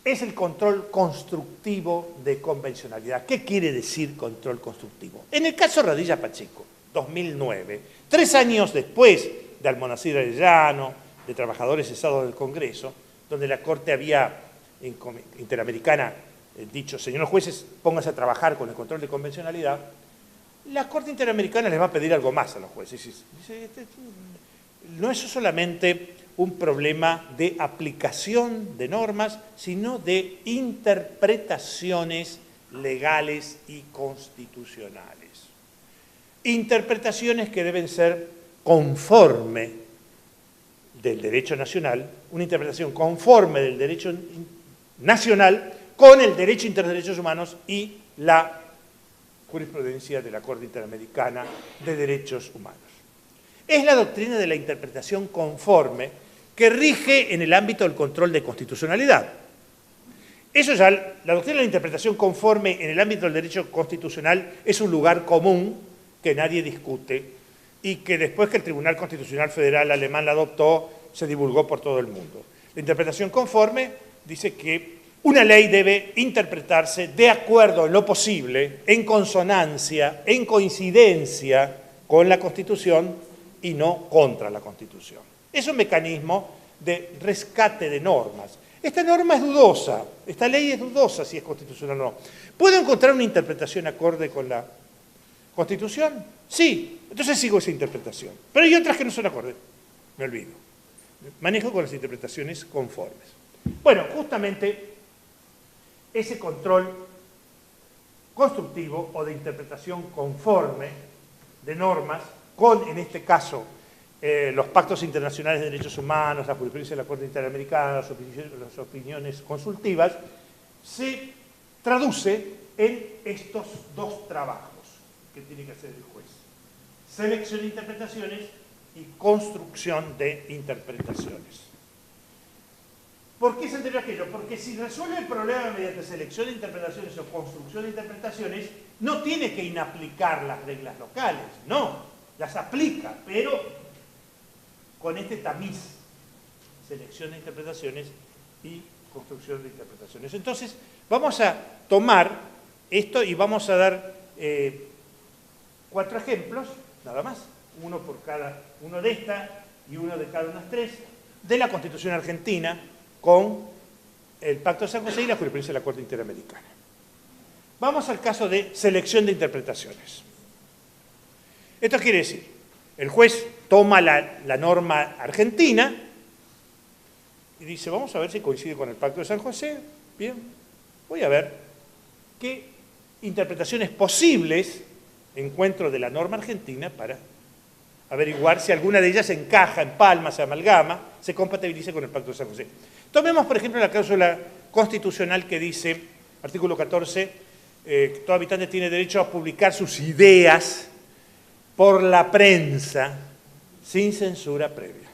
Es el control constructivo de convencionalidad. ¿Qué quiere decir control constructivo? En el caso Radilla Pacheco, 2009, 3 años después de Almonacid Arellano, de trabajadores cesados del Congreso, donde la Corte había Interamericana dicho, señores jueces, pónganse a trabajar con el control de convencionalidad, la Corte Interamericana les va a pedir algo más a los jueces. Dice, no es solamente un problema de aplicación de normas, sino de interpretaciones legales y constitucionales. Interpretaciones que deben ser conforme del derecho nacional, una interpretación conforme del derecho nacional con el derecho interno de derechos humanos y la jurisprudencia de la Corte Interamericana de Derechos Humanos. Es la doctrina de la interpretación conforme que rige en el ámbito del control de constitucionalidad. Eso ya, la doctrina de la interpretación conforme en el ámbito del derecho constitucional es un lugar común que nadie discute y que después que el Tribunal Constitucional Federal alemán la adoptó, se divulgó por todo el mundo. La interpretación conforme dice que una ley debe interpretarse de acuerdo en lo posible, en consonancia, en coincidencia con la Constitución y no contra la Constitución. Es un mecanismo de rescate de normas. Esta norma es dudosa, esta ley es dudosa si es constitucional o no. ¿Puedo encontrar una interpretación acorde con la Constitución? Sí, entonces sigo esa interpretación. Pero hay otras que no son acordes, me olvido. Manejo con las interpretaciones conformes. Bueno, justamente ese control constructivo o de interpretación conforme de normas, con, en este caso, los pactos internacionales de derechos humanos, la jurisprudencia de la Corte Interamericana, las opiniones consultivas, se traduce en estos dos trabajos que tiene que hacer el juez. Selección de interpretaciones y construcción de interpretaciones. ¿Por qué es anterior a aquello? Porque si resuelve el problema mediante selección de interpretaciones o construcción de interpretaciones, no tiene que inaplicar las reglas locales, no, las aplica, pero con este tamiz, selección de interpretaciones y construcción de interpretaciones. Entonces, vamos a tomar esto y vamos a dar 4 ejemplos, nada más, uno por cada uno de esta y uno de cada una de las 3, de la Constitución argentina con el Pacto de San José y la jurisprudencia de la Corte Interamericana. Vamos al caso de selección de interpretaciones. Esto quiere decir, el juez toma la norma argentina y dice, vamos a ver si coincide con el Pacto de San José. Bien, voy a ver qué interpretaciones posibles encuentro de la norma argentina para averiguar si alguna de ellas encaja, empalma, se amalgama, se compatibiliza con el Pacto de San José. Tomemos, por ejemplo, la cláusula constitucional que dice, artículo 14, que todo habitante tiene derecho a publicar sus ideas por la prensa sin censura previa.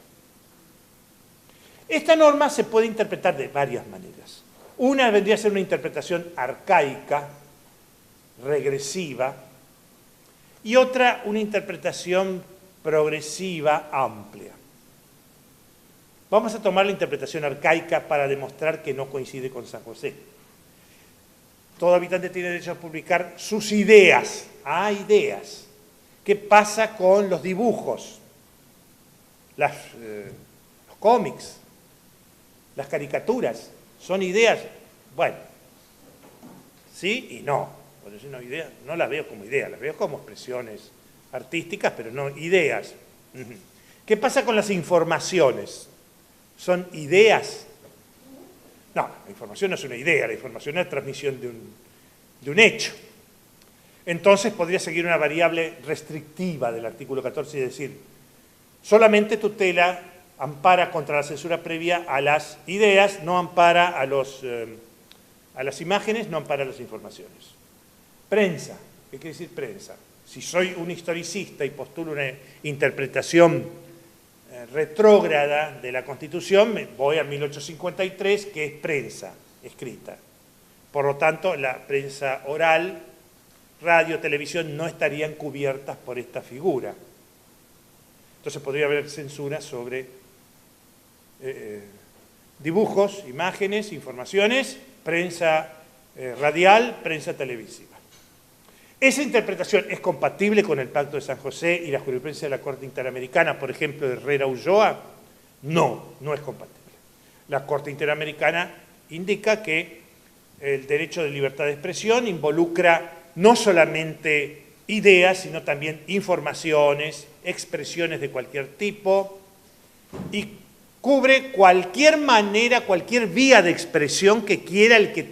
Esta norma se puede interpretar de varias maneras. Una vendría a ser una interpretación arcaica, regresiva, y otra una interpretación progresiva, amplia. Vamos a tomar la interpretación arcaica para demostrar que no coincide con San José. Todo habitante tiene derecho a publicar sus ideas. Ideas. ¿Qué pasa con los dibujos? Los cómics, las caricaturas, ¿son ideas? Bueno, sí y no. Por eso no las veo como ideas, las veo como expresiones artísticas, pero no ideas. ¿Qué pasa con las informaciones? ¿Son ideas? No, la información no es una idea, la información es la transmisión de un hecho. Entonces podría seguir una variable restrictiva del artículo 14 y decir, solamente tutela, ampara contra la censura previa a las ideas, no ampara a las imágenes, no ampara a las informaciones. Prensa, ¿qué quiere decir prensa? Si soy un historicista y postulo una interpretación retrógrada de la Constitución, me voy a 1853, que es prensa escrita. Por lo tanto, la prensa oral, radio, televisión, no estarían cubiertas por esta figura. Entonces podría haber censura sobre dibujos, imágenes, informaciones, prensa radial, prensa televisiva. ¿Esa interpretación es compatible con el Pacto de San José y la jurisprudencia de la Corte Interamericana, por ejemplo, de Herrera Ulloa? No, no es compatible. La Corte Interamericana indica que el derecho de libertad de expresión involucra no solamente ideas, sino también informaciones, expresiones de cualquier tipo, y cubre cualquier manera, cualquier vía de expresión que quiera el que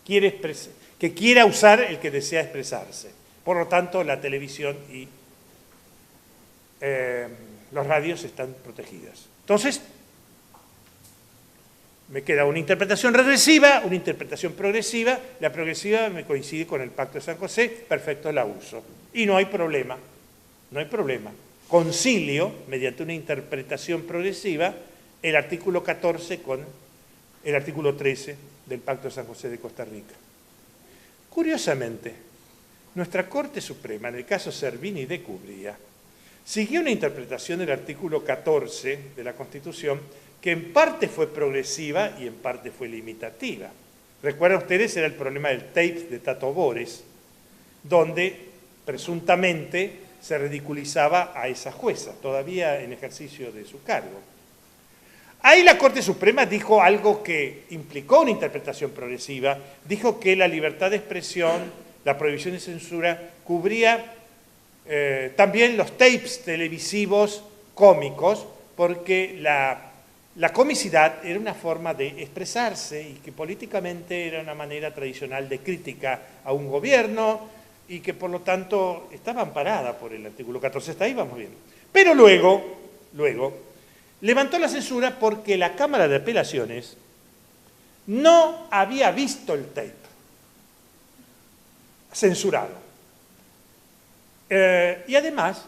quiere expresar, que quiera usar el que desea expresarse. Por lo tanto, la televisión y los radios están protegidas. Entonces, me queda una interpretación regresiva, una interpretación progresiva. La progresiva me coincide con el Pacto de San José, perfecto, la uso. Y no hay problema, no hay problema. Concilio, mediante una interpretación progresiva, el artículo 14 con el artículo 13 del Pacto de San José de Costa Rica. Curiosamente, nuestra Corte Suprema, en el caso Servini de Cubría, siguió una interpretación del artículo 14 de la Constitución que en parte fue progresiva y en parte fue limitativa. Recuerdan ustedes, era el problema del tape de Tato Bores, donde presuntamente se ridiculizaba a esa jueza, todavía en ejercicio de su cargo. Ahí la Corte Suprema dijo algo que implicó una interpretación progresiva, dijo que la libertad de expresión, la prohibición de censura, cubría también los tapes televisivos cómicos, porque la comicidad era una forma de expresarse y que políticamente era una manera tradicional de crítica a un gobierno y que por lo tanto estaba amparada por el artículo 14. Hasta ahí vamos bien. Pero luego levantó la censura porque la Cámara de Apelaciones no había visto el tape censurado. Y además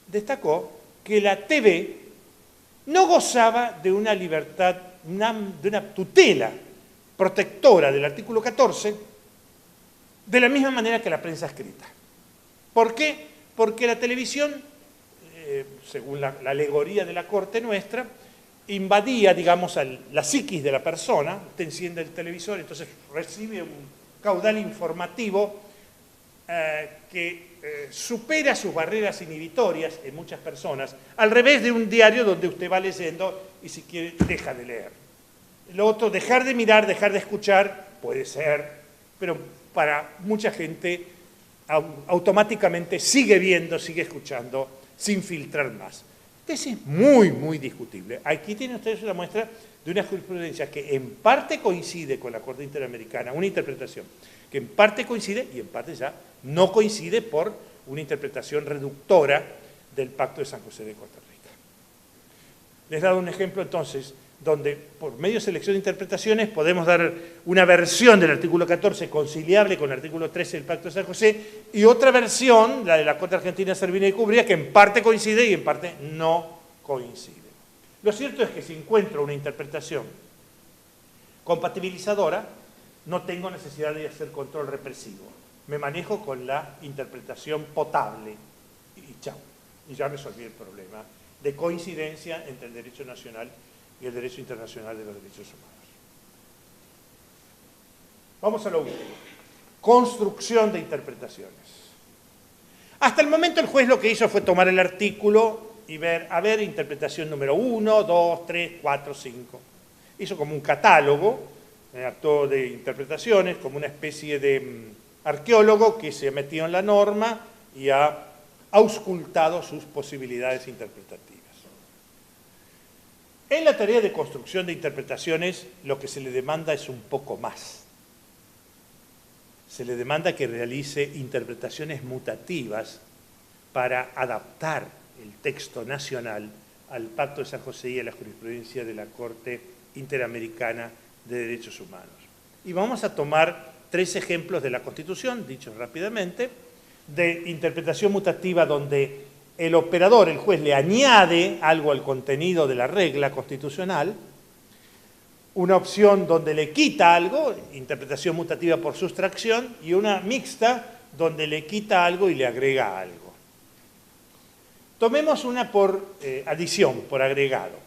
destacó que la TV no gozaba de una libertad, de una tutela protectora del artículo 14 de la misma manera que la prensa escrita. ¿Por qué? Porque la televisión, según la alegoría de la Corte nuestra, invadía, digamos, la psiquis de la persona. Usted enciende el televisor, entonces recibe un caudal informativo que supera sus barreras inhibitorias en muchas personas, al revés de un diario donde usted va leyendo y si quiere deja de leer. Lo otro, dejar de mirar, dejar de escuchar, puede ser, pero para mucha gente automáticamente sigue viendo, sigue escuchando, sin filtrar más. Eso es muy, muy discutible. Aquí tienen ustedes una muestra de una jurisprudencia que en parte coincide con la Corte Interamericana, una interpretación que en parte coincide y en parte ya no coincide por una interpretación reductora del Pacto de San José de Costa Rica. Les he dado un ejemplo entonces donde por medio de selección de interpretaciones podemos dar una versión del artículo 14 conciliable con el artículo 13 del Pacto de San José y otra versión, la de la Corte Argentina Servini de Cubría, que en parte coincide y en parte no coincide. Lo cierto es que si encuentro una interpretación compatibilizadora, no tengo necesidad de hacer control represivo. Me manejo con la interpretación potable y chao. Y ya resolví el problema de coincidencia entre el derecho nacional y el derecho internacional de los derechos humanos. Vamos a lo último. Construcción de interpretaciones. Hasta el momento el juez lo que hizo fue tomar el artículo y ver, a ver, interpretación número 1, 2, 3, 4, 5. Hizo como un catálogo, acto de interpretaciones, como una especie de arqueólogo que se ha metido en la norma y ha auscultado sus posibilidades interpretativas. En la tarea de construcción de interpretaciones, lo que se le demanda es un poco más. Se le demanda que realice interpretaciones mutativas para adaptar el texto nacional al Pacto de San José y a la jurisprudencia de la Corte Interamericana de Derechos Humanos. Y vamos a tomar 3 ejemplos de la Constitución, dichos rápidamente, de interpretación mutativa donde el operador, el juez, le añade algo al contenido de la regla constitucional, una opción donde le quita algo, interpretación mutativa por sustracción, y una mixta donde le quita algo y le agrega algo. Tomemos una por adición, por agregado.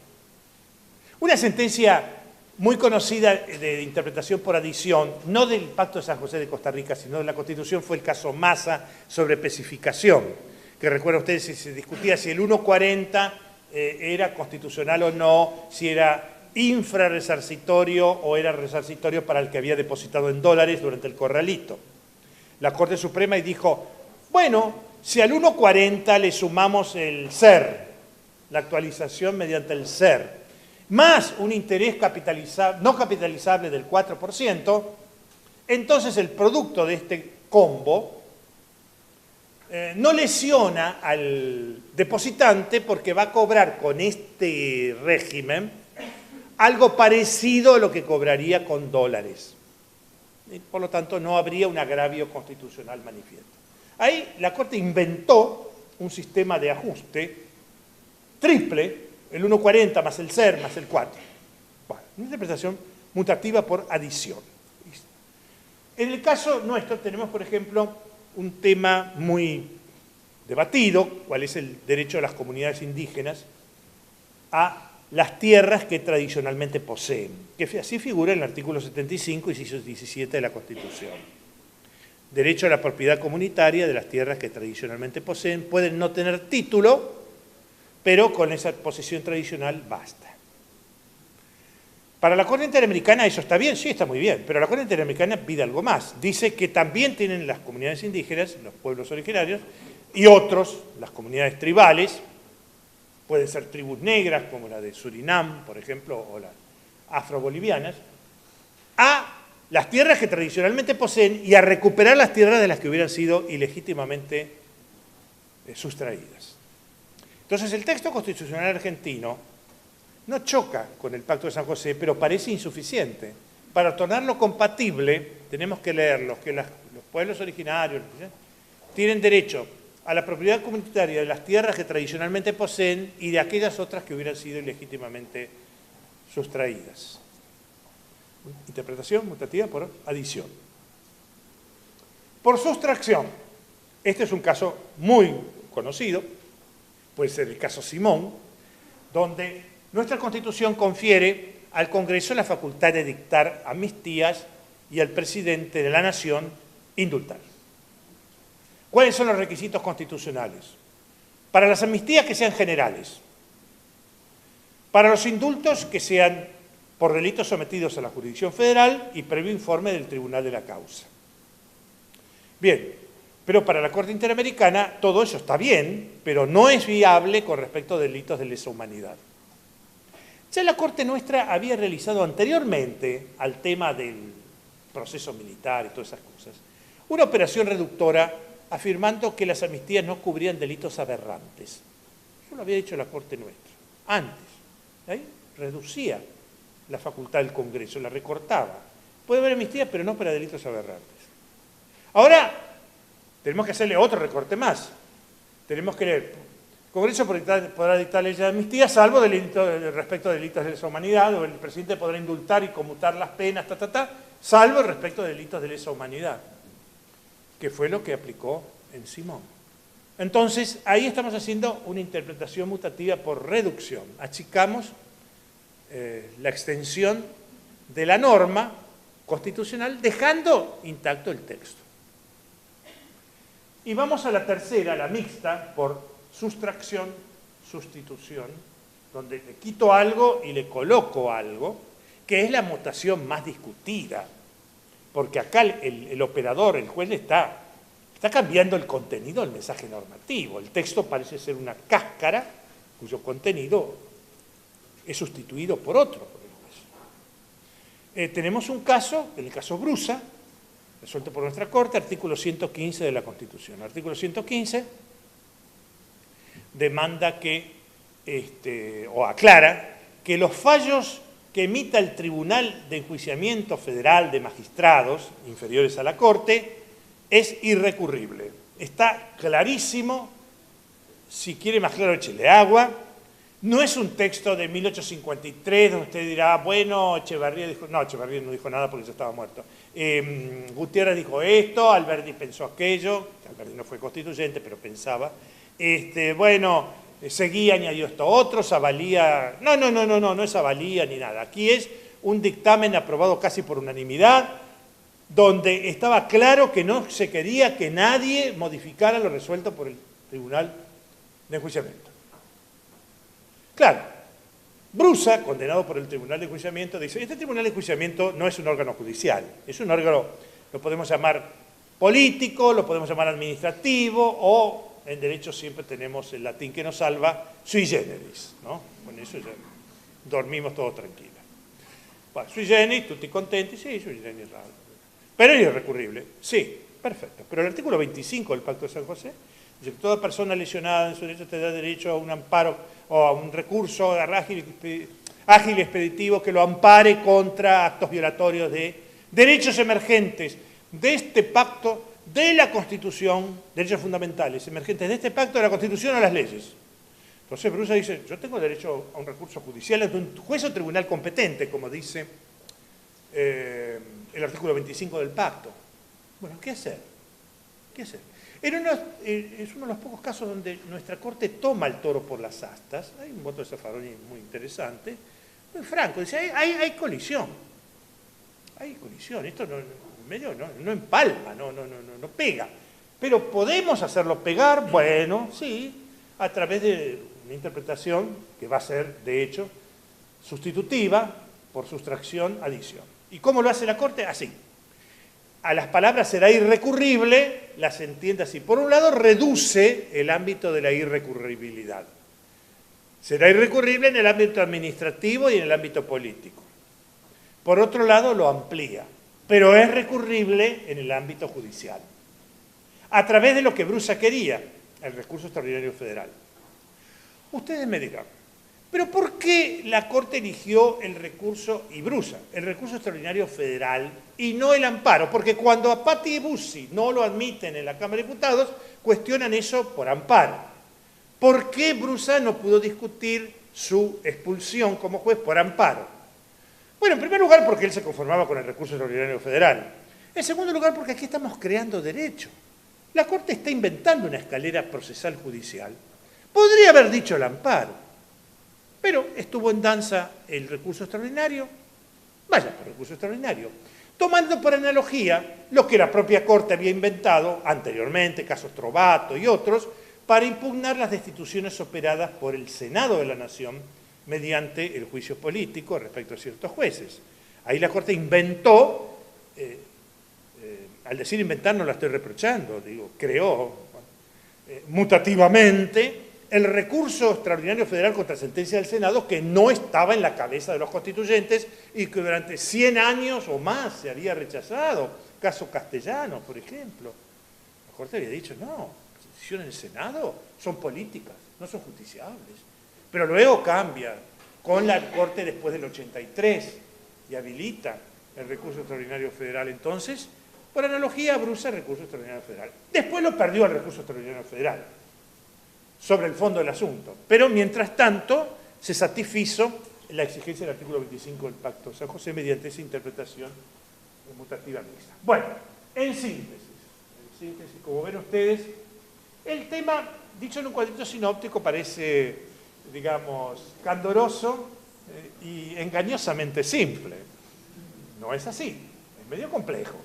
Una sentencia muy conocida de interpretación por adición, no del Pacto de San José de Costa Rica, sino de la Constitución, fue el caso Massa sobre especificación, que recuerdan ustedes si se discutía si el 1.40 era constitucional o no, si era infrarresarcitorio o era resarcitorio para el que había depositado en dólares durante el corralito. La Corte Suprema dijo, bueno, si al 1.40 le sumamos el SER, la actualización mediante el SER, más un interés no capitalizable del 4%, entonces el producto de este combo no lesiona al depositante porque va a cobrar con este régimen algo parecido a lo que cobraría con dólares. Y por lo tanto, no habría un agravio constitucional manifiesto. Ahí la Corte inventó un sistema de ajuste triple, el 1.40 más el SER más el 4. Bueno, una interpretación mutativa por adición. En el caso nuestro tenemos, por ejemplo, un tema muy debatido, cuál es el derecho de las comunidades indígenas a las tierras que tradicionalmente poseen, que así figura en el artículo 75, inciso 17 de la Constitución. Derecho a la propiedad comunitaria de las tierras que tradicionalmente poseen, pueden no tener título, pero con esa posesión tradicional basta. Para la Corte Interamericana eso está bien, sí, está muy bien, pero la Corte Interamericana pide algo más. Dice que también tienen las comunidades indígenas, los pueblos originarios, y otros, las comunidades tribales, pueden ser tribus negras, como la de Surinam, por ejemplo, o las afrobolivianas, a las tierras que tradicionalmente poseen y a recuperar las tierras de las que hubieran sido ilegítimamente sustraídas. Entonces, el texto constitucional argentino no choca con el Pacto de San José, pero parece insuficiente. Para tornarlo compatible, tenemos que leer que los pueblos originarios tienen derecho a la propiedad comunitaria de las tierras que tradicionalmente poseen y de aquellas otras que hubieran sido ilegítimamente sustraídas. Interpretación mutativa por adición. Por sustracción. Este es un caso muy conocido, puede ser el caso Simón, donde nuestra Constitución confiere al Congreso la facultad de dictar amnistías y al presidente de la Nación indultar. ¿Cuáles son los requisitos constitucionales? Para las amnistías que sean generales, para los indultos que sean por delitos sometidos a la jurisdicción federal y previo informe del Tribunal de la Causa. Bien, pero para la Corte Interamericana todo eso está bien, pero no es viable con respecto a delitos de lesa humanidad. Ya la Corte nuestra había realizado anteriormente al tema del proceso militar y todas esas cosas, una operación reductora afirmando que las amnistías no cubrían delitos aberrantes. Eso lo había dicho la Corte nuestra, antes. Ahí reducía la facultad del Congreso, la recortaba. Puede haber amnistías, pero no para delitos aberrantes. Ahora, tenemos que hacerle otro recorte más. Tenemos que leer, el Congreso podrá dictar leyes de amnistía, salvo respecto a delitos de lesa humanidad, o el presidente podrá indultar y conmutar las penas, salvo respecto a delitos de lesa humanidad, que fue lo que aplicó en Simón. Entonces, ahí estamos haciendo una interpretación mutativa por reducción. Achicamos la extensión de la norma constitucional, dejando intacto el texto. Y vamos a la tercera, la mixta, por sustracción, sustitución, donde le quito algo y le coloco algo, que es la mutación más discutida, porque acá el operador, el juez, le está Está cambiando el contenido del mensaje normativo. El texto parece ser una cáscara cuyo contenido es sustituido por otro. Tenemos un caso, el caso Brusa, resuelto por nuestra Corte, artículo 115 de la Constitución. Artículo 115 demanda que, o aclara, que los fallos que emita el Tribunal de Enjuiciamiento Federal de Magistrados inferiores a la Corte es irrecurrible. Está clarísimo, si quiere más claro, échele agua. No es un texto de 1853 donde usted dirá, bueno, Echevarría dijo... No, Echevarría no dijo nada porque ya estaba muerto. Gutiérrez dijo esto, Alberdi pensó aquello, Alberdi no fue constituyente, pero pensaba. Bueno, Seguí añadió esto otro, Zavalía... No es Zavalía ni nada. Aquí es un dictamen aprobado casi por unanimidad, donde estaba claro que no se quería que nadie modificara lo resuelto por el Tribunal de Enjuiciamiento. Claro, Brusa, condenado por el Tribunal de Enjuiciamiento, dice, este Tribunal de Enjuiciamiento no es un órgano judicial, es un órgano, lo podemos llamar político, lo podemos llamar administrativo, o en derecho siempre tenemos el latín que nos salva, sui generis, ¿no? Con eso ya dormimos todos tranquilos. Bueno, sui generis, tutti contenti, sí, sui generis raro. Pero es irrecurrible, sí, perfecto. Pero el artículo 25 del Pacto de San José dice que toda persona lesionada en su derecho tendrá derecho a un amparo o a un recurso ágil y expeditivo que lo ampare contra actos violatorios de derechos emergentes de este pacto, de la Constitución, derechos fundamentales emergentes de este pacto, de la Constitución a las leyes. Entonces Brusa dice, yo tengo derecho a un recurso judicial ante un juez o tribunal competente, como dice el artículo 25 del pacto. Bueno, ¿qué hacer? ¿Qué hacer? Es uno de los pocos casos donde nuestra Corte toma el toro por las astas. Hay un voto de Zaffaroni muy interesante, muy franco, dice, hay colisión. Hay colisión, esto no empalma, no pega. Pero ¿podemos hacerlo pegar? Bueno, sí, a través de una interpretación que va a ser, de hecho, sustitutiva, por sustracción, adición. ¿Y cómo lo hace la Corte? Así. A las palabras será irrecurrible, las entiende así. Por un lado, reduce el ámbito de la irrecurribilidad. Será irrecurrible en el ámbito administrativo y en el ámbito político. Por otro lado, lo amplía, pero es recurrible en el ámbito judicial. A través de lo que Brusa quería, el recurso extraordinario federal. Ustedes me dirán, ¿pero por qué la Corte eligió el recurso, y Brusa, el recurso extraordinario federal y no el amparo? Porque cuando a Patti y Bussi no lo admiten en la Cámara de Diputados, cuestionan eso por amparo. ¿Por qué Brusa no pudo discutir su expulsión como juez por amparo? Bueno, en primer lugar porque él se conformaba con el recurso extraordinario federal. En segundo lugar porque aquí estamos creando derecho. La Corte está inventando una escalera procesal judicial. Podría haber dicho el amparo, pero estuvo en danza el recurso extraordinario, vaya por recurso extraordinario, tomando por analogía lo que la propia Corte había inventado anteriormente, casos Trovato y otros, para impugnar las destituciones operadas por el Senado de la Nación mediante el juicio político respecto a ciertos jueces. Ahí la Corte inventó, al decir inventar no la estoy reprochando, digo, creó mutativamente el recurso extraordinario federal contra sentencia del Senado, que no estaba en la cabeza de los constituyentes y que durante 100 años o más se había rechazado. Caso Castellano, por ejemplo. La Corte había dicho, no, las decisiones del Senado son políticas, no son justiciables. Pero luego cambia con la Corte después del 83 y habilita el recurso extraordinario federal. Entonces, por analogía, Brusa el recurso extraordinario federal. Después lo perdió el recurso extraordinario federal sobre el fondo del asunto. Pero, mientras tanto, se satisfizo la exigencia del artículo 25 del Pacto de San José mediante esa interpretación mutativa mixta. Bueno, en síntesis, como ven ustedes, el tema, dicho en un cuadrito sinóptico, parece, digamos, candoroso y engañosamente simple. No es así, es medio complejo,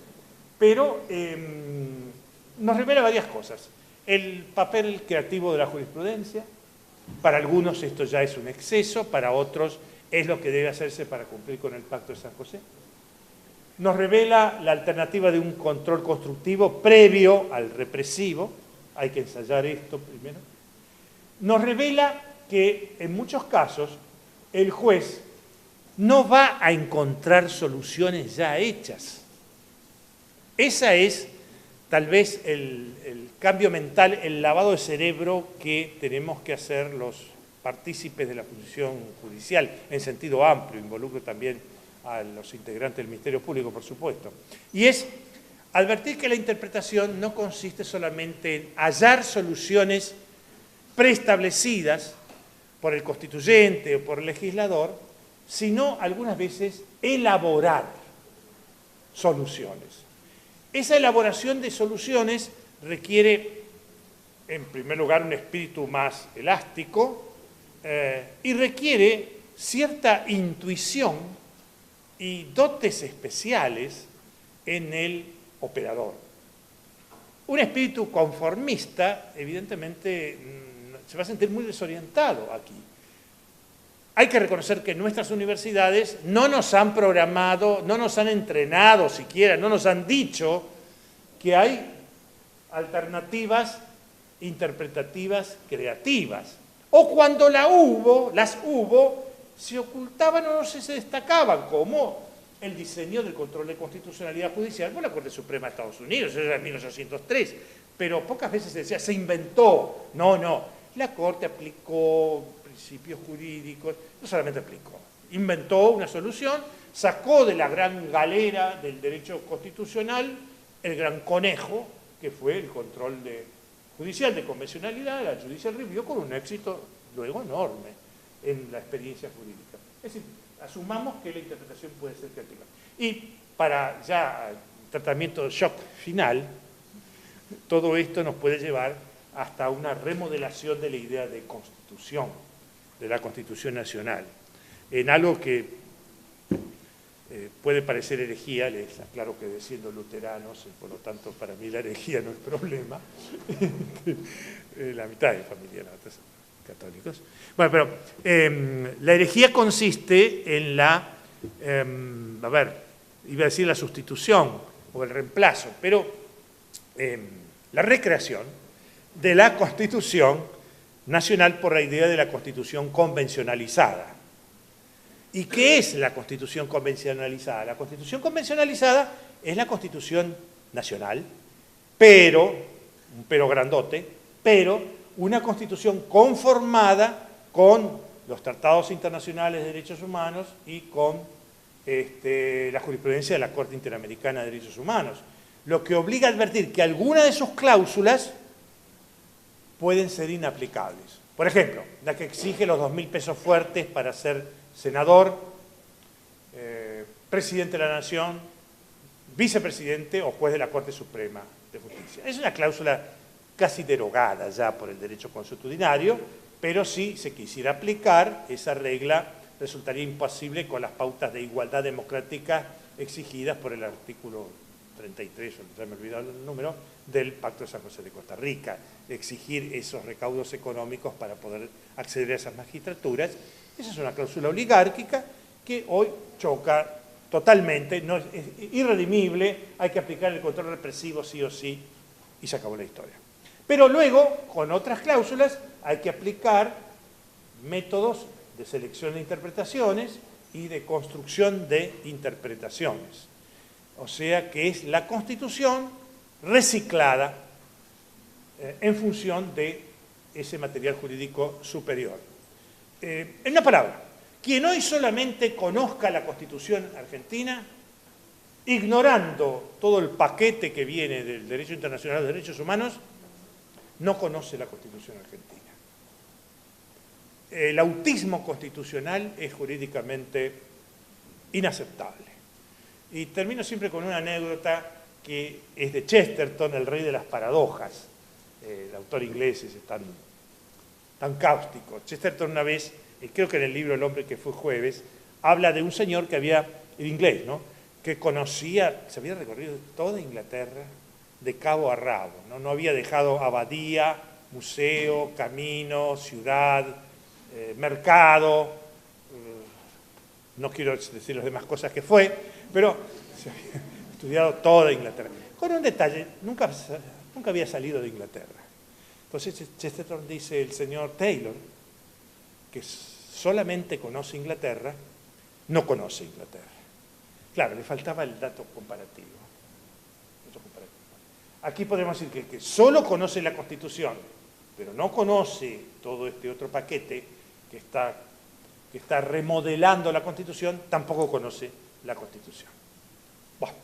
pero nos revela varias cosas. El papel creativo de la jurisprudencia, para algunos esto ya es un exceso, para otros es lo que debe hacerse para cumplir con el Pacto de San José. nos revela la alternativa de un control constructivo previo al represivo, hay que ensayar esto primero, nos revela que en muchos casos el juez no va a encontrar soluciones ya hechas. Esa es tal vez el cambio mental, el lavado de cerebro que tenemos que hacer los partícipes de la función judicial, en sentido amplio, involucro también a los integrantes del Ministerio Público, por supuesto. Y es advertir que la interpretación no consiste solamente en hallar soluciones preestablecidas por el constituyente o por el legislador, sino algunas veces elaborar soluciones. Esa elaboración de soluciones requiere, en primer lugar, un espíritu más elástico y requiere cierta intuición y dotes especiales en el operador. Un espíritu conformista, evidentemente, se va a sentir muy desorientado aquí. Hay que reconocer que nuestras universidades no nos han programado, no nos han entrenado siquiera, no nos han dicho que hay alternativas interpretativas creativas. O cuando las hubo, se ocultaban o no se destacaban, como el diseño del control de constitucionalidad judicial por la Corte Suprema de Estados Unidos, eso era en 1803, pero pocas veces se decía, se inventó. No, la Corte aplicó principios jurídicos, no solamente aplicó, inventó una solución, sacó de la gran galera del derecho constitucional el gran conejo, que fue el control judicial de convencionalidad, la judicial review, con un éxito luego enorme en la experiencia jurídica. Es decir, asumamos que la interpretación puede ser creativa. Y para ya el tratamiento shock final, todo esto nos puede llevar hasta una remodelación de la idea de constitución, de la Constitución Nacional, en algo que puede parecer herejía, les aclaro que siendo luteranos, por lo tanto para mí la herejía no es problema, la mitad de mi familia no, católicos. Bueno, pero la herejía consiste en la, iba a decir la sustitución o el reemplazo, pero la recreación de la Constitución Nacional por la idea de la Constitución convencionalizada. ¿Y qué es la Constitución convencionalizada? La Constitución convencionalizada es la Constitución nacional, pero, un pero grandote, pero una Constitución conformada con los tratados internacionales de derechos humanos y con la jurisprudencia de la Corte Interamericana de Derechos Humanos, lo que obliga a advertir que algunas de sus cláusulas pueden ser inaplicables. Por ejemplo, la que exige los 2.000 pesos fuertes para ser senador, presidente de la Nación, vicepresidente o juez de la Corte Suprema de Justicia. Es una cláusula casi derogada ya por el derecho consuetudinario, pero si se quisiera aplicar, esa regla resultaría imposible con las pautas de igualdad democrática exigidas por el artículo 33, o ya me he olvidado el número, del Pacto de San José de Costa Rica, exigir esos recaudos económicos para poder acceder a esas magistraturas. Esa es una cláusula oligárquica que hoy choca totalmente, no es irredimible, hay que aplicar el control represivo sí o sí, y se acabó la historia. Pero luego, con otras cláusulas, hay que aplicar métodos de selección de interpretaciones y de construcción de interpretaciones. O sea que es la Constitución reciclada en función de ese material jurídico superior. En una palabra, quien hoy solamente conozca la Constitución argentina, ignorando todo el paquete que viene del derecho internacional de derechos humanos, no conoce la Constitución argentina. El autismo constitucional es jurídicamente inaceptable. Y termino siempre con una anécdota que es de Chesterton, el rey de las paradojas. El autor inglés es tan cáustico. Chesterton una vez, creo que en el libro El hombre que fue jueves, habla de un señor que había, en inglés, ¿no?, que conocía, se había recorrido toda Inglaterra de cabo a rabo, ¿no? No había dejado abadía, museo, camino, ciudad, mercado, no quiero decir las demás cosas que fue, pero Se había estudiado toda Inglaterra. Con un detalle, nunca había salido de Inglaterra. Entonces Chesterton dice, el señor Taylor, que solamente conoce Inglaterra, no conoce Inglaterra. Claro, le faltaba el dato comparativo. Aquí podemos decir que el que solo conoce la Constitución, pero no conoce todo este otro paquete que está remodelando la Constitución, tampoco conoce la Constitución. Bueno,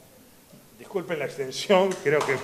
disculpen la extensión, creo que...